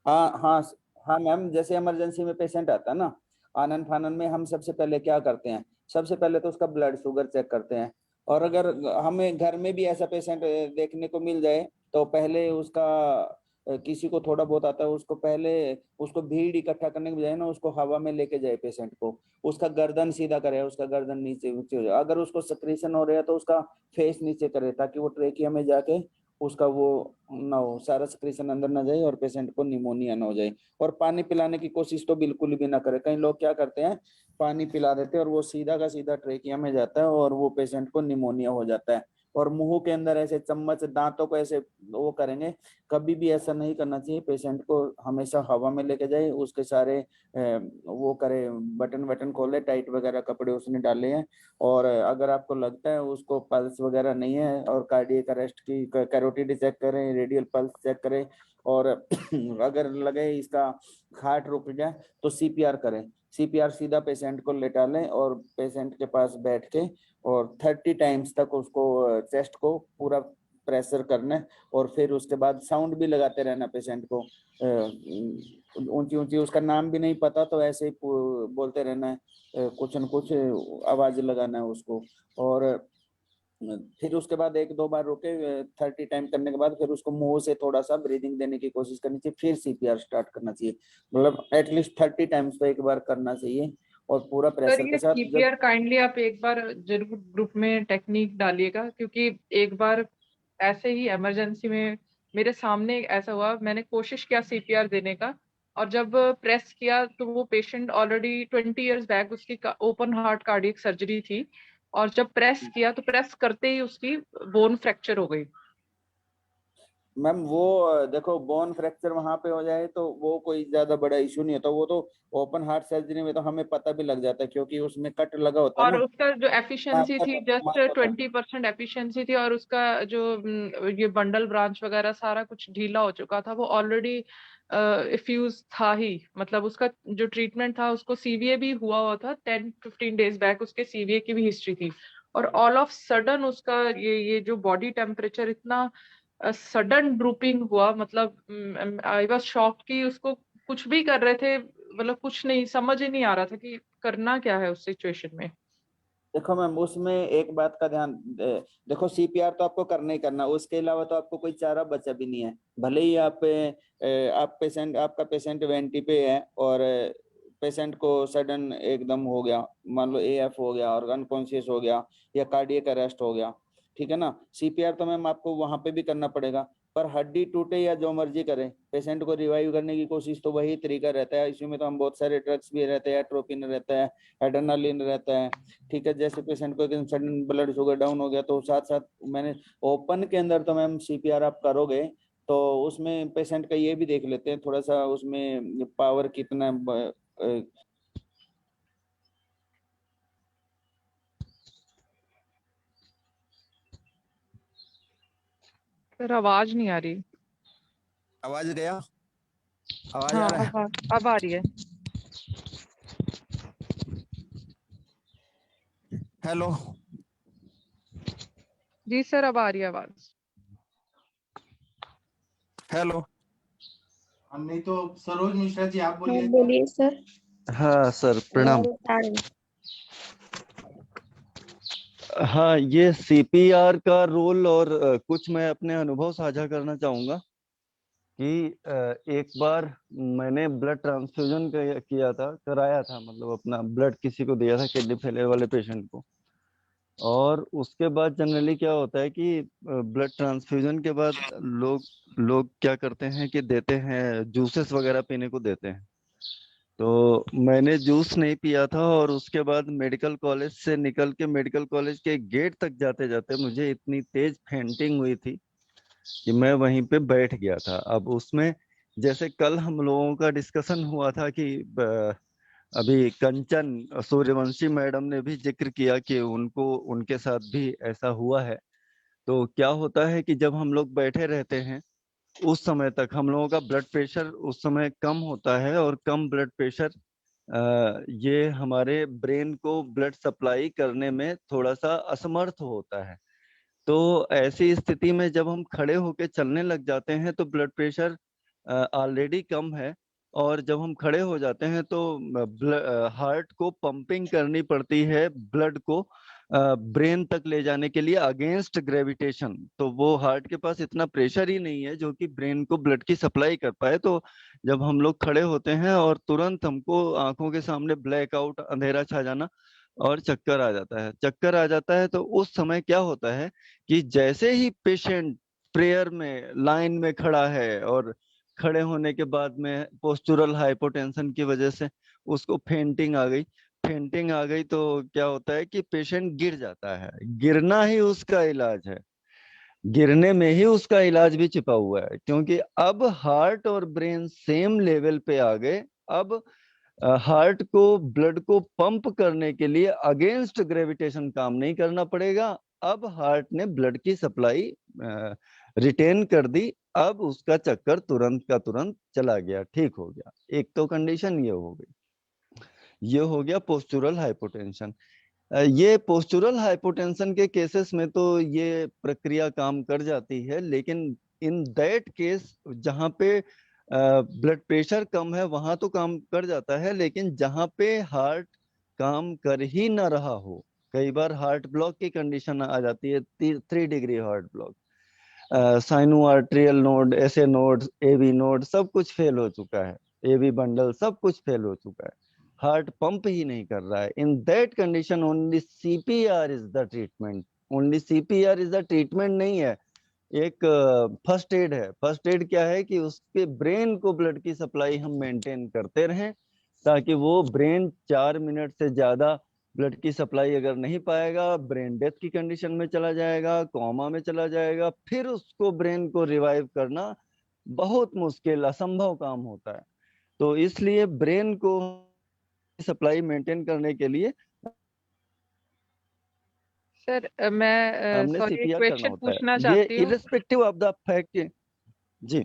हाँ हाँ हाँ मैम, जैसे इमरजेंसी में पेशेंट आता है ना, आनन फानन में हम सबसे पहले क्या करते हैं, सबसे पहले तो उसका ब्लड शुगर चेक करते हैं। और अगर हमें घर में भी ऐसा पेशेंट देखने को मिल जाए तो पहले उसका किसी को थोड़ा बहुत आता है, उसको पहले उसको भीड़ इकट्ठा करने के बजाय ना उसको हवा में लेके जाए पेशेंट को, उसका गर्दन सीधा करे, उसका गर्दन नीचे ऊंचे हो जाए, अगर उसको सक्रीशन हो रहा है तो उसका फेस नीचे करे ताकि वो ट्रेकिया में जाके उसका वो ना हो, सारा सक्रीशन अंदर ना जाए और पेशेंट को निमोनिया ना हो जाए। और पानी पिलाने की कोशिश तो बिल्कुल भी ना करे, कई लोग क्या करते हैं पानी पिला देते हैं और वो सीधा का सीधा ट्रेकिया में जाता है और वो पेशेंट को निमोनिया हो जाता है। और मुंह के अंदर ऐसे चम्मच दांतों को ऐसे वो करेंगे, कभी भी ऐसा नहीं करना चाहिए। पेशेंट को हमेशा हवा में लेके जाए, उसके सारे वो करे, बटन वटन खोले, टाइट वगैरह कपड़े उसने डाले हैं। और अगर आपको लगता है उसको पल्स वगैरह नहीं है और कार्डियक अरेस्ट की, कैरोटिड चेक करें, रेडियल पल्स चेक करें, और अगर लगे इसका हार्ट रुक गया तो सीपीआर करें। सीपीआर सीधा पेशेंट को लेटा लें और पेशेंट के पास बैठ के और 30 टाइम्स तक उसको चेस्ट को पूरा प्रेशर करना है। और फिर उसके बाद साउंड भी लगाते रहना पेशेंट को, ऊंची ऊंची, उसका नाम भी नहीं पता तो ऐसे ही बोलते रहना है, कुछ न कुछ आवाज लगाना है उसको। और फिर उसके बाद एक दो बार रुके, 30 टाइम करने के बाद फिर उसको मुंह से थोड़ा सा ब्रीदिंग देने की कोशिश करनी चाहिए, फिर सीपीआर स्टार्ट करना चाहिए। मतलब एटलीस्ट 30 टाइम्स तो एक बार करना चाहिए और पूरा सर प्रेशर ये के साथ। जब सीपीआर काइंडली आप एक बार जरूर ग्रुप में टेक्निक डालिएगा, क्योंकि एक बार ऐसे ही इमरजेंसी में मेरे सामने ऐसा हुआ, मैंने कोशिश किया सीपीआर देने का और जब प्रेस किया तो वो पेशेंट ऑलरेडी 20 इयर्स बैक उसकी ओपन हार्ट कार्डियक सर्जरी थी, और जब प्रेस किया तो प्रेस करते ही उसकी बोन फ्रैक्चर हो गई। मैम वो देखो बोन फ्रैक्चर वहां पे हो जाए तो वो कोई ज्यादा बड़ा इशू नहीं होता, वो तो ओपन हार्ट सर्जरी में तो हमें पता भी लग जाता है क्योंकि उसमें कट लगा होता है और ना। उसका जो एफिशिएंसी थी जस्ट होता है। 20% एफिशिएंसी थी, और उसका जो ये बंडल ब्रांच वगैरह सारा कुछ ढीला हो चुका था, वो ऑलरेडी इफ्यूज था ही। मतलब उसका जो ट्रीटमेंट था, उसको सीवीए भी हुआ था 10-15 डेज बैक, उसके सीवीए की भी हिस्ट्री थी। और ऑल ऑफ सडन उसका ये जो बॉडी टेम्परेचर इतना सडन ड्रूपिंग हुआ, मतलब आई वाज शॉक्ड कि उसको कुछ भी कर रहे थे, मतलब कुछ नहीं समझ ही नहीं आ रहा था कि करना क्या है उस सिचुएशन में। देखो मैम उसमें एक बात का ध्यान देखो सीपीआर तो आपको करना ही करना, उसके अलावा तो आपको कोई चारा बचा भी नहीं है। भले ही आपका पेशेंट वेंटी पे है और पेशेंट को सडन एकदम हो गया, मान लो एएफ हो गया और अनकॉन्शियस हो गया या कार्डियक अरेस्ट हो गया, ठीक है ना, सीपीआर तो मैम आपको वहां पे भी करना पड़ेगा। पर हड्डी टूटे या जो मर्जी करे, पेशेंट को रिवाइव करने की कोशिश तो वही तरीका रहता है। इसमें तो हम बहुत सारे ड्रग्स भी रहते हैं, एट्रोपिन रहता है, एड्रेनालिन रहता है, ठीक है। जैसे पेशेंट को सडन ब्लड शुगर डाउन हो गया तो साथ साथ मैंने ओपन के अंदर तो मैम सीपीआर आप करोगे तो उसमें पेशेंट का ये भी देख लेते हैं थोड़ा सा, उसमें पावर कितना फिर आवाज नहीं आ रही। आवाज गया, आवाज हाँ आ रहा है। अब आ रही है। हेलो जी सर, अब आ रही है आवाज। हेलो। नहीं तो सरोज मिश्रा जी आप हाँ, बोलिए। बोलिए सर। हाँ सर प्रणाम। हाँ ये सीपीआर का रोल और कुछ मैं अपने अनुभव साझा करना चाहूंगा कि एक बार मैंने ब्लड ट्रांसफ्यूजन किया था, कराया था, मतलब अपना ब्लड किसी को दिया था, किडनी फेलियर वाले पेशेंट को। और उसके बाद जनरली क्या होता है कि ब्लड ट्रांसफ्यूजन के बाद लोग लोग क्या करते हैं कि देते हैं, जूसेस वगैरह पीने को देते हैं। तो मैंने जूस नहीं पिया था और उसके बाद मेडिकल कॉलेज से निकल के मेडिकल कॉलेज के गेट तक जाते जाते मुझे इतनी तेज फेंटिंग हुई थी कि मैं वहीं पे बैठ गया था। अब उसमें जैसे कल हम लोगों का डिस्कशन हुआ था कि अभी कंचन सूर्यवंशी मैडम ने भी जिक्र किया कि उनको उनके साथ भी ऐसा हुआ है। तो क्या होता है कि जब हम लोग बैठे रहते हैं उस समय तक हम लोगों का ब्लड प्रेशर उस समय कम होता है, और कम ब्लड प्रेशर ये हमारे ब्रेन को ब्लड सप्लाई करने में थोड़ा सा असमर्थ होता है। तो ऐसी स्थिति में जब हम खड़े होकर चलने लग जाते हैं तो ब्लड प्रेशर ऑलरेडी कम है, और जब हम खड़े हो जाते हैं तो हार्ट को पंपिंग करनी पड़ती है ब्लड को ब्रेन तक ले जाने के लिए अगेंस्ट ग्रेविटेशन। तो वो हार्ट के पास इतना प्रेशर ही नहीं है जो कि ब्रेन को ब्लड की सप्लाई कर पाए। तो जब हम लोग खड़े होते हैं और तुरंत हमको आंखों के सामने ब्लैकआउट, अंधेरा छा जाना और चक्कर आ जाता है, चक्कर आ जाता है, तो उस समय क्या होता है कि जैसे ही पेशेंट प्रेयर में लाइन में खड़ा है और खड़े होने के बाद में पोस्चुरल हाइपोटेंशन की वजह से उसको फेंटिंग आ गई, फेंटिंग आ गई, तो क्या होता है कि पेशेंट गिर जाता है। गिरना ही उसका इलाज है, गिरने में ही उसका इलाज भी छिपा हुआ है, क्योंकि अब हार्ट और ब्रेन सेम लेवल पे आ गए। अब हार्ट को ब्लड को पंप करने के लिए अगेंस्ट ग्रेविटेशन काम नहीं करना पड़ेगा। अब हार्ट ने ब्लड की सप्लाई रिटेन कर दी, अब उसका चक्कर तुरंत का तुरंत चला गया, ठीक हो गया। एक तो कंडीशन ये हो गई, ये हो गया पोस्चुरल हाइपोटेंशन। ये पोस्चुरल हाइपोटेंशन के केसेस में तो ये प्रक्रिया काम कर जाती है, लेकिन इन दैट केस जहाँ पे ब्लड प्रेशर कम है वहां तो काम कर जाता है, लेकिन जहाँ पे हार्ट काम कर ही ना रहा हो, कई बार हार्ट ब्लॉक की कंडीशन आ जाती है, 3 degree heart block, sino atrial node, ऐसे नोड, एवी नोड सब कुछ फेल हो चुका है, एवी बंडल सब कुछ फेल हो चुका है, हार्ट पंप ही नहीं कर रहा है। In that condition only CPR is the treatment. Only CPR is the treatment नहीं है, एक फर्स्ट एड है। फर्स्ट एड क्या है कि उसके ब्रेन को ब्लड की सप्लाई हम मेंटेन करते रहें, ताकि वो ब्रेन 4 मिनट से ज्यादा ब्लड की सप्लाई अगर नहीं पाएगा, ब्रेन डेथ की कंडीशन में चला जाएगा, कोमा में चला जाएगा, फिर उसको ब्रेन को रिवाइव करना बहुत मुश्किल, असंभव काम होता है। तो इसलिए ब्रेन को सप्लाई मेंटेन करने के लिए सर मैं हमने सॉरी एक सीपीआर करना क्वेश्चन होता पूछना है, ये चाहती हूँ। Irrespective of the fact. जी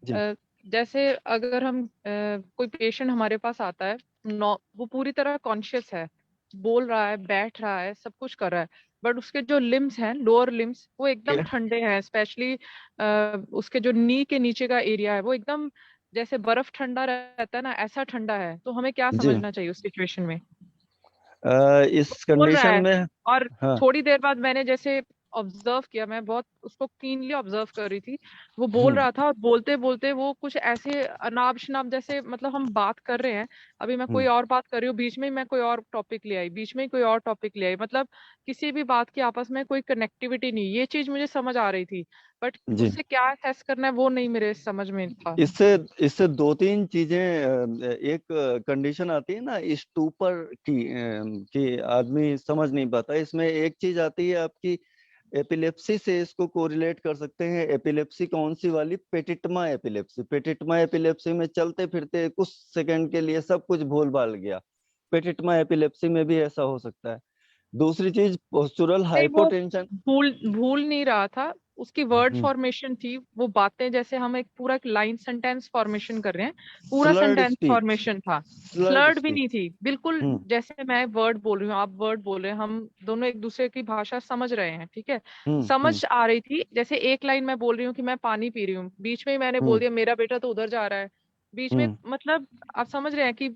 जी जैसे अगर हम कोई पेशेंट हमारे पास आता है, वो पूरी तरह कॉन्शियस है, बोल रहा है, बैठ रहा है, सब कुछ कर रहा है, बट उसके जो लिम्स हैं, लोअर लिम्स, वो एकदम ठंडे हैं, स्पेशली उसके जो नी के नीचे का एरिया है वो एकदम जैसे बर्फ ठंडा रहता है ना, ऐसा ठंडा है। तो हमें क्या जी समझना चाहिए उस सिचुएशन में? इस बोल रहा कंडीशन है में और हाँ थोड़ी देर बाद मैंने जैसे ऑब्जर्व किया, मैं बहुत उसको कीनली ऑब्जर्व कर रही थी, वो बोल रहा था और बोलते बोलते वो कुछ ऐसे अनाब शनाब जैसे, मतलब हम बात कर रहे हैं, अभी मैं कोई हम्म, और बात कर रही हूँ, बीच में ही मैं कोई और टॉपिक ले आई, बीच में ही कोई और टॉपिक ले आई, मतलब किसी भी बात की आपस में कोई कनेक्टिविटी नहीं। ये चीज मुझे समझ आ रही थी, बट जी उससे क्या असेस करना है वो नहीं मेरे समझ में था। इससे इससे दो तीन चीजें, एक कंडीशन आती है ना स्टूपर कि आदमी समझ नहीं पाता। इसमें एक चीज आती है आपकी एपिलेप्सी से, इसको कोरिलेट कर सकते हैं। एपिलेप्सी कौन सी वाली? पेटिटमा एपिलेप्सी। पेटिटमा एपिलेप्सी में चलते फिरते कुछ सेकंड के लिए सब कुछ भूल भाल गया, पेटिटमा एपिलेप्सी में भी ऐसा हो सकता है। दूसरी चीज पोस्चुरल नहीं, वो हाइपोटेंशन। भूल भूल नहीं रहा था, उसकी वर्ड फॉर्मेशन थी, वो बातें जैसे हम एक पूरा लाइन सेंटेंस फॉर्मेशन कर रहे हैं, पूरा स्लर्ड सेंटेंस स्पीच, फॉर्मेशन था। स्लर्ड स्लर्ड भी स्पीच। नहीं थी बिल्कुल, हम्म जैसे मैं वर्ड बोल रही हूँ, आप वर्ड बोल रहे हैं, हम दोनों एक दूसरे की भाषा समझ रहे हैं, ठीक है, समझ हम्म आ रही थी। जैसे एक लाइन मैं बोल रही हूँ कि मैं पानी पी रही हूँ, बीच में ही मैंने बोल हम्म दिया मेरा बेटा तो उधर जा रहा है, बीच में, हम्म मतलब आप समझ रहे हैं कि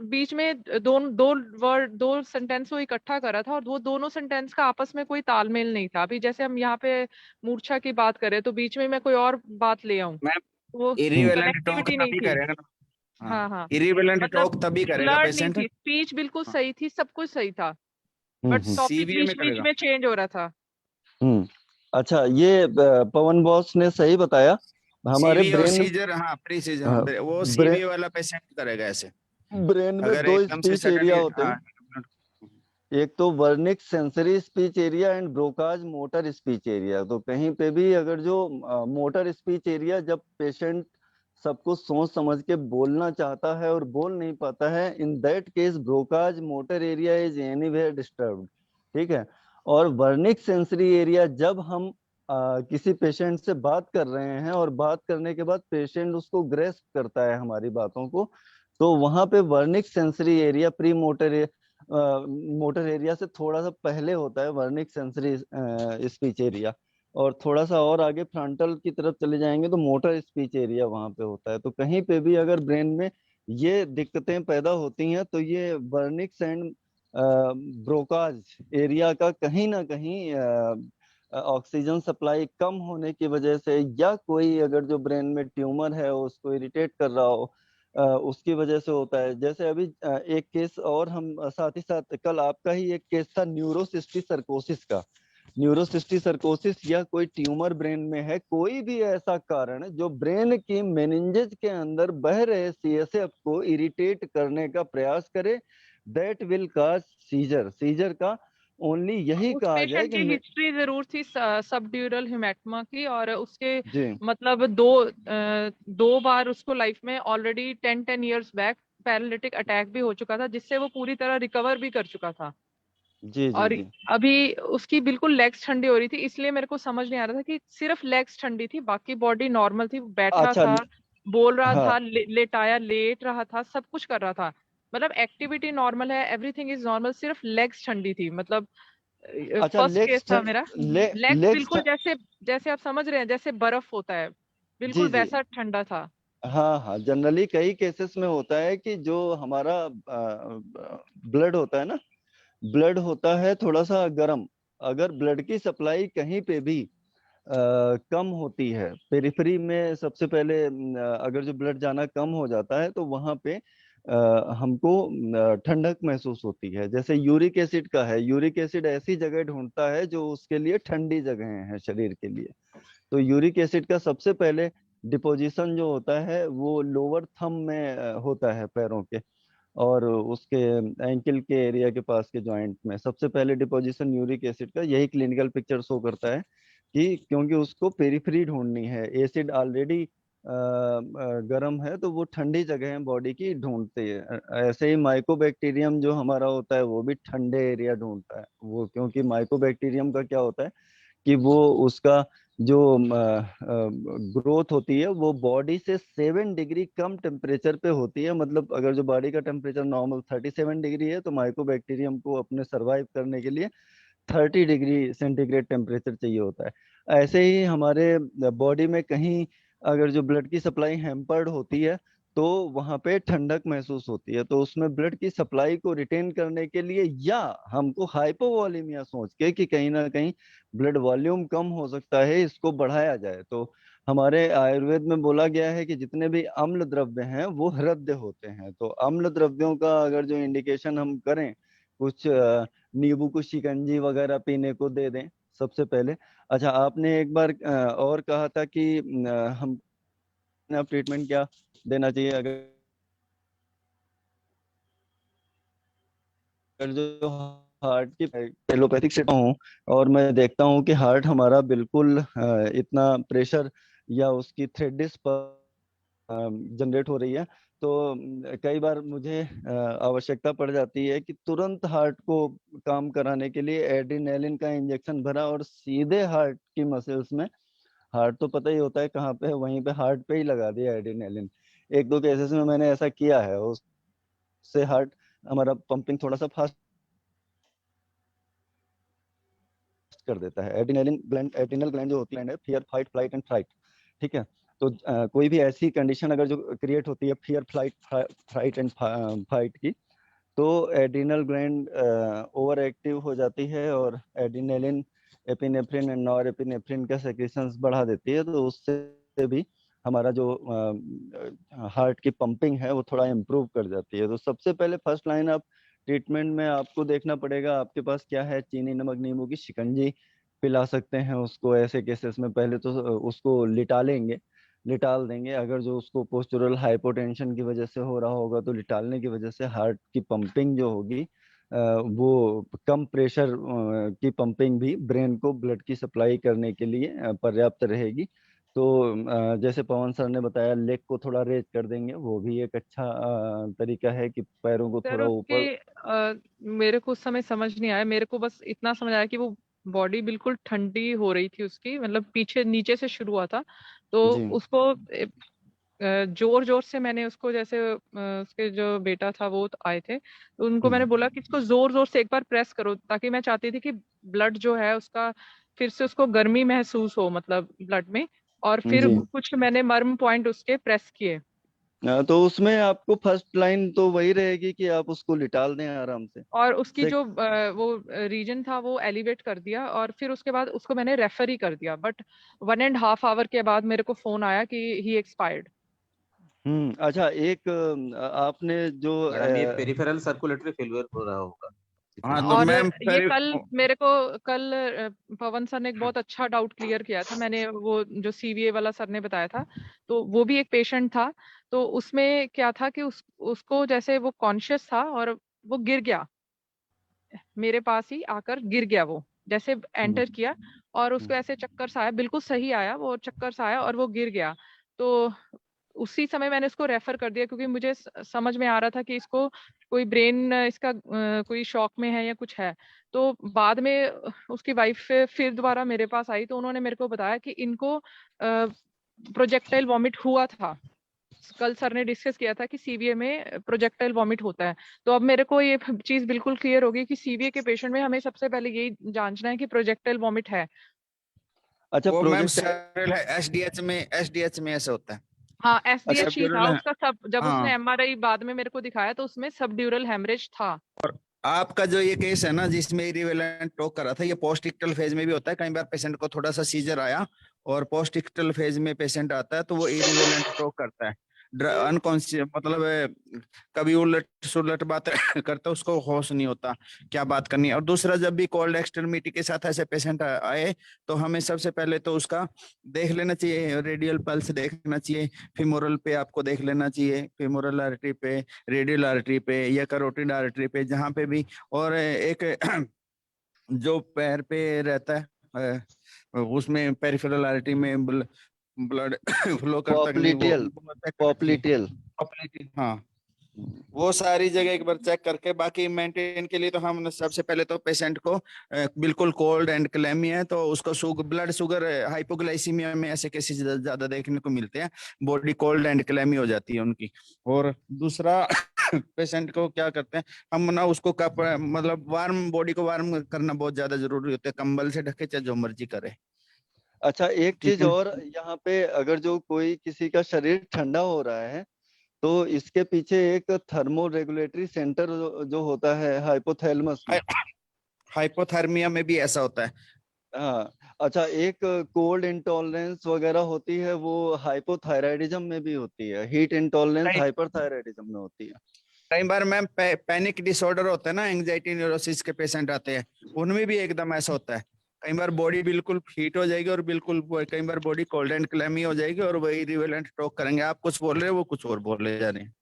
बीच में दो दो वर्ड, दो सेंटेंस को इकट्ठा करा था, और वो दोनों सेंटेंस का आपस में कोई तालमेल नहीं था। अभी जैसे हम यहाँ पे मूर्छा की बात करें तो बीच में मैं कोई और बात ले आऊं, मैम वो हम्म इरिवेलेंट टॉक कनेक्टिविटी नहीं तभी थी। करेगा ना। हाँ, हाँ हाँ, इरिवेलेंट मतलब टॉक तभी करेगा फ्लर्ट नहीं पेशेंट। थी, स्पीच बिल्कुल हाँ, सही थी, सब कुछ सही था, बट टॉपिक सीवीए में बीच बीच करेगा। में चेंज हो रहा था। हम्म अच्छा, ये पवन बॉस ने सही बताया। हमारे सीवी और ब्रेन सीजर, हाँ प्री सीजर, हाँ वो ब्रेन सीवी वाला पेशेंट करेगा ऐसे। ब्रेन में अगर दो एकदम से स्पीच एरिया सडनली, होते हाँ। हैं, एक तो Wernicke sensory speech area and Broca's motor speech area. तो कहीं पे भी अगर जो मोटर स्पीच एरिया, जब पेशेंट सब कुछ सोच समझ के बोलना चाहता है और बोल नहीं पाता है, in that case Broca's motor area is anywhere disturbed, ठीक है। और वर्निक सेंसरी एरिया, जब हम किसी पेशेंट से बात कर रहे हैं और बात करने के बाद पेशेंट उसको ग्रेस्प करता है हमारी बातों को, तो वहां पे Wernicke sensory area pre motor motor area से थोड़ा सा पहले होता है वर्निक सेंसरी स्पीच एरिया। और थोड़ा सा और आगे फ्रंटल की तरफ चले जाएंगे तो मोटर स्पीच एरिया वहां पे होता है। तो कहीं पे भी अगर ब्रेन में ये दिक्कतें पैदा होती हैं तो ये वर्निक्स एंड ब्रोकाज एरिया का कहीं ना कहीं ऑक्सीजन सप्लाई कम होने की वजह से, या कोई अगर जो ब्रेन में ट्यूमर है उसको इरिटेट कर रहा हो, उसकी वजह से होता है। जैसे अभी एक केस और हम साथ ही साथ, कल आपका ही एक केस था न्यूरोसिस्टिक सर्कोसिस का। न्यूरोसिस्टिक सर्कोसिस या कोई ट्यूमर ब्रेन में है, कोई भी ऐसा कारण जो ब्रेन की मेनिंजेस के अंदर बह रहे सीएसएफ को इरिटेट करने का प्रयास करे, that will cause seizure. Seizure का ओनली यही उस कहा जाए पेशेंट कि की हिस्ट्री जरूर थी सबड्यूरल हिमेटमा की, और उसके जी मतलब दो बार उसको लाइफ में already 10 years back paralytic attack भी हो चुका था, जिससे वो पूरी तरह रिकवर भी कर चुका था। जी जी और जी अभी उसकी बिल्कुल लेग्स ठंडी हो रही थी, इसलिए मेरे को समझ नहीं आ रहा था कि सिर्फ लेग्स ठंडी थी, बाकी बॉडी नॉर्मल थी, बैठ रहा अच्छा था, बोल रहा हाँ था, लेटाया लेट रहा था, सब कुछ कर रहा था, मतलब एक्टिविटी नॉर्मल है, एवरीथिंग इज नॉर्मल, सिर्फ लेग्स ठंडी थी। मतलब अच्छा, फर्स्ट केस था मेरा, लेग्स लेग्स। बिल्कुल जैसे, जैसे आप समझ रहे हैं जैसे बर्फ होता है, जी बिल्कुल जी वैसा ठंडा था। हाँ हाँ, जनरली कई केसेस में होता है कि जो हमारा ब्लड होता है ना, ब्लड होता है थोड़ा सा गर्म। अगर ब्लड की सप्लाई कहीं पे भी कम होती है पेरिफेरी में, सबसे पहले अगर जो ब्लड जाना कम हो जाता है तो वहां पे हमको ठंडक महसूस होती है। जैसे यूरिक एसिड का है, यूरिक एसिड ऐसी जगह ढूंढता है जो उसके लिए ठंडी जगह है शरीर के लिए। तो यूरिक एसिड का सबसे पहले डिपोजिशन जो होता है वो लोअर थंब में होता है, पैरों के और उसके एंकल के एरिया के पास के जॉइंट में सबसे पहले डिपोजिशन यूरिक एसिड का। यही क्लिनिकल पिक्चर शो करता है कि क्योंकि उसको पेरिफेरी ढूंढनी है, एसिड ऑलरेडी गर्म है तो वो ठंडी जगह है बॉडी की ढूंढती है। ऐसे ही माइकोबैक्टीरियम जो हमारा होता है वो भी ठंडे एरिया ढूंढता है। वो क्योंकि माइकोबैक्टीरियम का क्या होता है कि वो उसका जो ग्रोथ होती है वो बॉडी से 7 डिग्री कम टेम्परेचर पे होती है। मतलब अगर जो बॉडी का टेम्परेचर नॉर्मल 37 डिग्री है तो माइकोबैक्टीरियम को अपने सरवाइव करने के लिए 30 डिग्री सेंटीग्रेड टेम्परेचर चाहिए होता है। ऐसे ही हमारे बॉडी में कहीं अगर जो ब्लड की सप्लाई हैम्पर्ड होती है तो वहां पे ठंडक महसूस होती है। तो उसमें ब्लड की सप्लाई को रिटेन करने के लिए या हमको हाइपोवॉलीमिया सोच के कि कहीं ना कहीं ब्लड वॉल्यूम कम हो सकता है, इसको बढ़ाया जाए। तो हमारे आयुर्वेद में बोला गया है कि जितने भी अम्ल द्रव्य हैं वो हृद्य होते हैं। तो अम्ल द्रव्यों का अगर जो इंडिकेशन हम करें, कुछ नींबू को शिकंजी वगैरह पीने को दे दें सबसे पहले। अच्छा, आपने एक बार और कहा था कि हम ट्रीटमेंट क्या देना चाहिए अगर जो हार्ट की एलोपैथिक से हूँ और मैं देखता हूँ कि हार्ट हमारा बिल्कुल इतना प्रेशर या उसकी थ्रेडिस पर जनरेट हो रही है तो कई बार मुझे आवश्यकता पड़ जाती है कि तुरंत हार्ट को काम कराने के लिए एड्रेनालिन का इंजेक्शन भरा और सीधे हार्ट की मसल्स में, हार्ट तो पता ही होता है कहाँ पे है, वहीं पे हार्ट पे ही लगा दिया एड्रेनालिन। एक दो केसेस में मैंने ऐसा किया है, उससे हार्ट हमारा पंपिंग थोड़ा सा फास्ट कर देता है। एड्रिनल ग्लैंड जो होती है fear fight flight and fright, ठीक है। तो कोई भी ऐसी कंडीशन अगर जो क्रिएट होती है फियर फ्लाइट एंड फाइट की, तो एड्रिनल ग्लैंड ओवर एक्टिव हो जाती है और एड्रिनलिन, एपिनेफ्रिन एंड नॉरएपिनेफ्रिन का सेक्रेशंस बढ़ा देती है। तो उससे भी हमारा जो हार्ट की पंपिंग है वो थोड़ा इम्प्रूव कर जाती है। तो सबसे पहले फर्स्ट लाइन आप ट्रीटमेंट में आपको देखना पड़ेगा आपके पास क्या है। चीनी नमक नींबू की शिकंजी पिला सकते हैं उसको। ऐसे केसेस में पहले तो उसको लिटाल देंगे। अगर जो उसको पोस्चुरल हाइपोटेंशन की वजह से हो रहा होगा तो लिटालने की वजह से हार्ट की पंपिंग जो होगी वो कम प्रेशर की पंपिंग भी ब्रेन को ब्लड की सप्लाई करने के लिए पर्याप्त रहेगी। तो जैसे पवन सर ने बताया लेग को थोड़ा रेज कर देंगे, वो भी एक अच्छा तरीका है कि पैरों को सर थोड़ा ऊपर। मेरे को उस समय समझ नहीं आया, मेरे को बस इतना समझ आया कि वो बॉडी बिल्कुल ठंडी हो रही थी उसकी, मतलब पीछे नीचे से शुरू हुआ था तो जी उसको जोर जोर से मैंने उसको, जैसे उसके जो बेटा था वो आए थे तो उनको मैंने बोला कि इसको जोर जोर से एक बार प्रेस करो, ताकि मैं चाहती थी कि ब्लड जो है उसका फिर से उसको गर्मी महसूस हो, मतलब ब्लड में। और फिर जी। कुछ मैंने मर्म पॉइंट उसके प्रेस किए। तो उसमें आपको फर्स्ट लाइन तो वही रहेगी कि आप उसको लिटाल दें आराम से। और उसकी से जो वो रीजन था वो एलिवेट कर दिया और फिर उसके बाद उसको मैंने रेफर ही कर दिया। बट 1.5 आवर के बाद मेरे को फोन आया कि ही एक्सपायर्ड। अच्छा, एक आपने जो मैडम ये पेरिफेरल सर्कुलेटरी फेलियर हो रहा होगा। हाँ तो और मैम ये मेरे को कल पवन सर ने एक बहुत अच्छा डाउट क्लियर किया था। मैंने वो जो सीवीए वाला सर ने बताया था, तो वो भी एक पेशेंट था। तो उसमें क्या था कि उसको जैसे वो कॉन्शियस था और वो गिर गया, मेरे पास ही आकर गिर गया। वो जैसे एंटर किया और उसको ऐसे चक्कर सा आया, बिल्कुल सही आया, वो चक्कर सा आया और वो गिर गया। तो उसी समय मैंने उसको रेफर कर दिया, क्योंकि मुझे समझ में आ रहा था कि इसको कोई ब्रेन इसका कोई शॉक में है या कुछ है। तो बाद में उसकी वाइफ फिर दोबारा मेरे पास आई तो उन्होंने मेरे को बताया कि इनको प्रोजेक्टाइल वॉमिट हुआ था। कल सर ने डिस्कस किया था कि सीवीए में प्रोजेक्टाइल वॉमिट होता है। तो अब मेरे को ये चीज बिल्कुल क्लियर होगी कि सीवीए के पेशेंट में हमें सबसे पहले यही जांचना है कि प्रोजेक्टाइल वॉमिट है। अच्छा वो मैम प्रोजेक्ट एसडीएच में ऐसा होता है। हाँ, एसडीएच ही था सबड्यूरल है। उसका। सब जब उसने हाँ एमआरआई बाद में मेरे को दिखाया तो उसमें सबड्यूरल हेमरेज था। आपका जो ये केस है ना जिसमें इरिवेलेंट टॉक कर रहा था, ये पोस्ट इक्टल फेज में भी होता है। कई बार पेशेंट को थोड़ा सा सीजर आया और पोस्ट इक्टल फेज में पेशेंट आता है तो वो इरिवेलेंट टॉक करता है। अनकॉन्शियस, मतलब कभी उलट सुलट बात करता, उसको होश नहीं होता क्या बात करनी है। और दूसरा, जब भी कोल्ड एक्सट्रीमिटी के साथ ऐसे पेशेंट आए तो हमें सबसे पहले तो उसका देख लेना चाहिए, रेडियल पल्स देखना चाहिए, फिमोरल पे आपको देख लेना चाहिए, फिमोरल आर्टरी पे, रेडियल आर्टरी पे या करोटिड आर्टरी पे, जहाँ पे भी। और एक जो पैर पे रहता है उसमें पेरिफेरल आर्टरी में ब्लड फ्लो करता कि नहीं, पॉप्लिटियल, वो चेक करना चाहिए। पॉप्लिटियल। हाँ, वो सारी जगह एक बार चेक करके, बाकी मेंटेन के लिए तो हम सबसे पहले तो पेशेंट को बिल्कुल कोल्ड एंड क्लैमी है तो उसको ब्लड शुगर हाइपोग्लाइसीमिया में ऐसे केसेस ज्यादा देखने को मिलते हैं, बॉडी कोल्ड एंड क्लैमी हो जाती है उनकी। और दूसरा पेशेंट को क्या करते हैं हम ना, उसको कप मतलब वार्म, बॉडी को वार्म करना बहुत ज्यादा जरूरी होता है, कंबल से ढके चाहे जो मर्जी करे। अच्छा, एक ठीक चीज है। और यहाँ पे, अगर जो कोई किसी का शरीर ठंडा हो रहा है तो इसके पीछे एक थर्मो रेगुलेटरी सेंटर जो होता है हाइपोथैलेमस में। हाइपोथर्मिया में भी ऐसा होता है। हाँ, अच्छा, एक कोल्ड इंटॉलरेंस वगैरह होती है, वो हाइपोथायराइडिज्म में भी होती है, हीट इंटॉलरेंस हाइपरथायराइडिज्म में होती है। कई बार मैम पैनिक डिसऑर्डर होता है ना, एंजाइटी न्यूरोसिस के पेशेंट आते हैं, उनमें भी एकदम ऐसा होता है। कई बार बॉडी बिल्कुल हीट हो जाएगी और बिल्कुल कई बार बॉडी कोल्ड एंड क्लैमी हो जाएगी और वही रिवेलेंट टॉक करेंगे, आप कुछ बोल रहे हो वो कुछ और बोल रहे जा रहे हैं।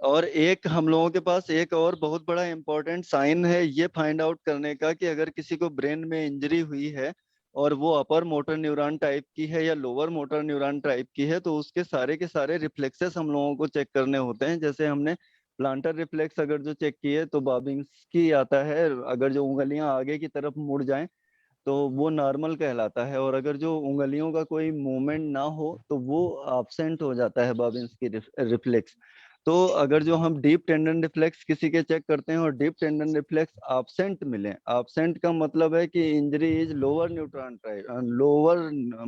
और एक हम लोगों के पास एक और बहुत बड़ा इंपॉर्टेंट साइन है ये फाइंड आउट करने का कि अगर किसी को ब्रेन में इंजरी हुई है और वो अपर मोटर न्यूरॉन टाइप की है या लोअर मोटर न्यूरॉन टाइप की है, तो उसके सारे के सारे रिफ्लेक्सेस हम लोगों को चेक करने होते हैं। जैसे हमने प्लांटर रिफ्लेक्स अगर जो चेक किए तो बाबिंस्की आता है, अगर जो उंगलियां आगे की तरफ मुड़ जाएं तो वो नॉर्मल कहलाता है, और अगर जो उंगलियों का कोई मूवमेंट ना हो तो वो एब्सेंट हो जाता है बाबिंस्की रिफ्लेक्स। तो अगर जो हम डीप टेंडन रिफ्लेक्स किसी के चेक करते हैं और डीप टेंडन रिफ्लेक्स एब्सेंट मिले, एब्सेंट का मतलब है कि injury is lower neutron type, lower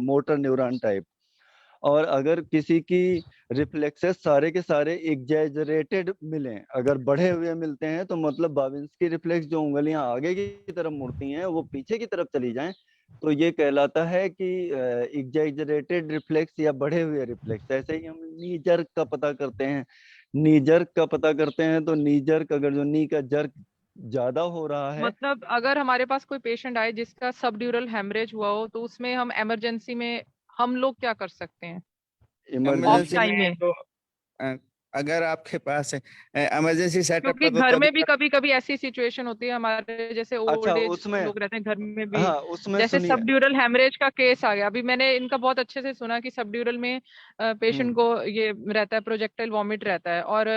motor neuron type. और अगर किसी की रिफ्लेक्सेस सारे के सारे एग्जैजरेटेड मिले, अगर बढ़े हुए मिलते हैं, तो मतलब बाविंस्की रिफ्लेक्स जो उंगलियां आगे की तरफ मुड़ती हैं वो पीछे की तरफ चली जाएं, तो ये कहलाता है कि एग्जैजरेटेड रिफ्लेक्स या बढ़े हुए रिफ्लेक्स। ऐसे ही हम नी जर्क का पता करते हैं, नी जर्क का पता करते हैं, तो नी जर्क, अगर जो नी का जर्क ज्यादा हो रहा है, मतलब अगर हमारे पास कोई पेशेंट आए जिसका सबड्यूरल हेमरेज हुआ हो, तो उसमें हम इमरजेंसी में हम लोग क्या कर सकते हैं ऑफ इमरजेंसी टाइम में में? तो अगर आपके पास इमरजेंसी सेटअप क्योंकि कर दो घर तो में भी कभी कभी ऐसी सिचुएशन होती है, हमारे जैसे अच्छा ओल्ड एज उसमें, लोग रहते हैं घर में भी, हाँ उसमें जैसे सुनिए। सबड्यूरल हेमरेज का केस आ गया। अभी मैंने इनका बहुत अच्छे से सुना कि सबड्यूरल में पेशेंट को ये रहता है, प्रोजेक्टाइल वॉमिट रहता है, और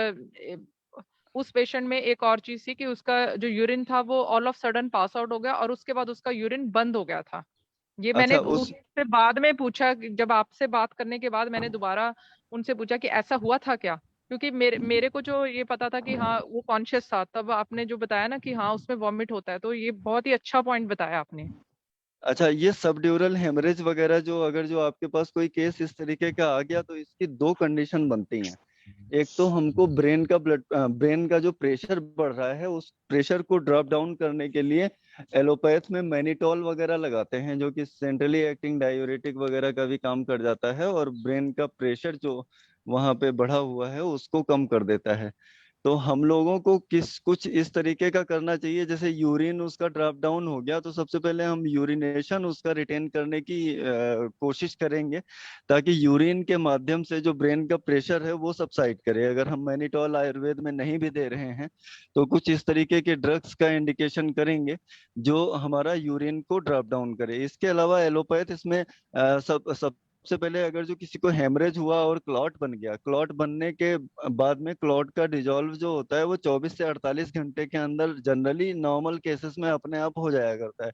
उस पेशेंट में एक और चीज थी कि उसका जो यूरिन था वो all of sudden pass out हो गया, और उसके बाद उसका यूरिन बंद हो गया था। ये मैंने अच्छा उस उससे बाद में पूछा, जब आपसे बात करने के बाद मैंने दोबारा उनसे पूछा कि ऐसा हुआ था क्या, क्योंकि मेरे मेरे को जो ये पता था कि हाँ वो कॉन्शियस था, तब आपने जो बताया ना कि हाँ उसमें वॉमिट होता है, तो ये बहुत ही अच्छा पॉइंट बताया आपने। अच्छा, ये सबड्यूरल हेमरेज वगैरह जो, अगर जो आपके पास कोई केस इस तरीके का आ गया, तो इसकी दो कंडीशन बनती हैं। एक तो हमको ब्रेन का जो प्रेशर बढ़ रहा है उस प्रेशर को ड्रॉप डाउन करने के लिए एलोपैथ में मैनिटॉल वगैरह लगाते हैं, जो कि सेंट्रली एक्टिंग डायूरेटिक वगैरह का भी काम कर जाता है और ब्रेन का प्रेशर जो वहां पे बढ़ा हुआ है उसको कम कर देता है। तो हम लोगों को कुछ इस तरीके का करना चाहिए, जैसे यूरिन उसका ड्रॉप डाउन हो गया तो सबसे पहले हम यूरिनेशन उसका रिटेन करने की कोशिश करेंगे, ताकि यूरिन के माध्यम से जो ब्रेन का प्रेशर है वो सबसाइड करे। अगर हम मैनिटॉल आयुर्वेद में नहीं भी दे रहे हैं तो कुछ इस तरीके के ड्रग्स का इंडिकेशन करेंगे जो हमारा यूरिन को ड्रॉप डाउन करे। इसके अलावा एलोपैथ इसमें सबसे पहले, अगर जो किसी को हेमरेज हुआ और क्लॉट बन गया, क्लॉट बनने के बाद में क्लॉट का डिजॉल्व जो होता है वो 24 से 48 घंटे के अंदर जनरली नॉर्मल केसेस में अपने आप हो जाया करता है।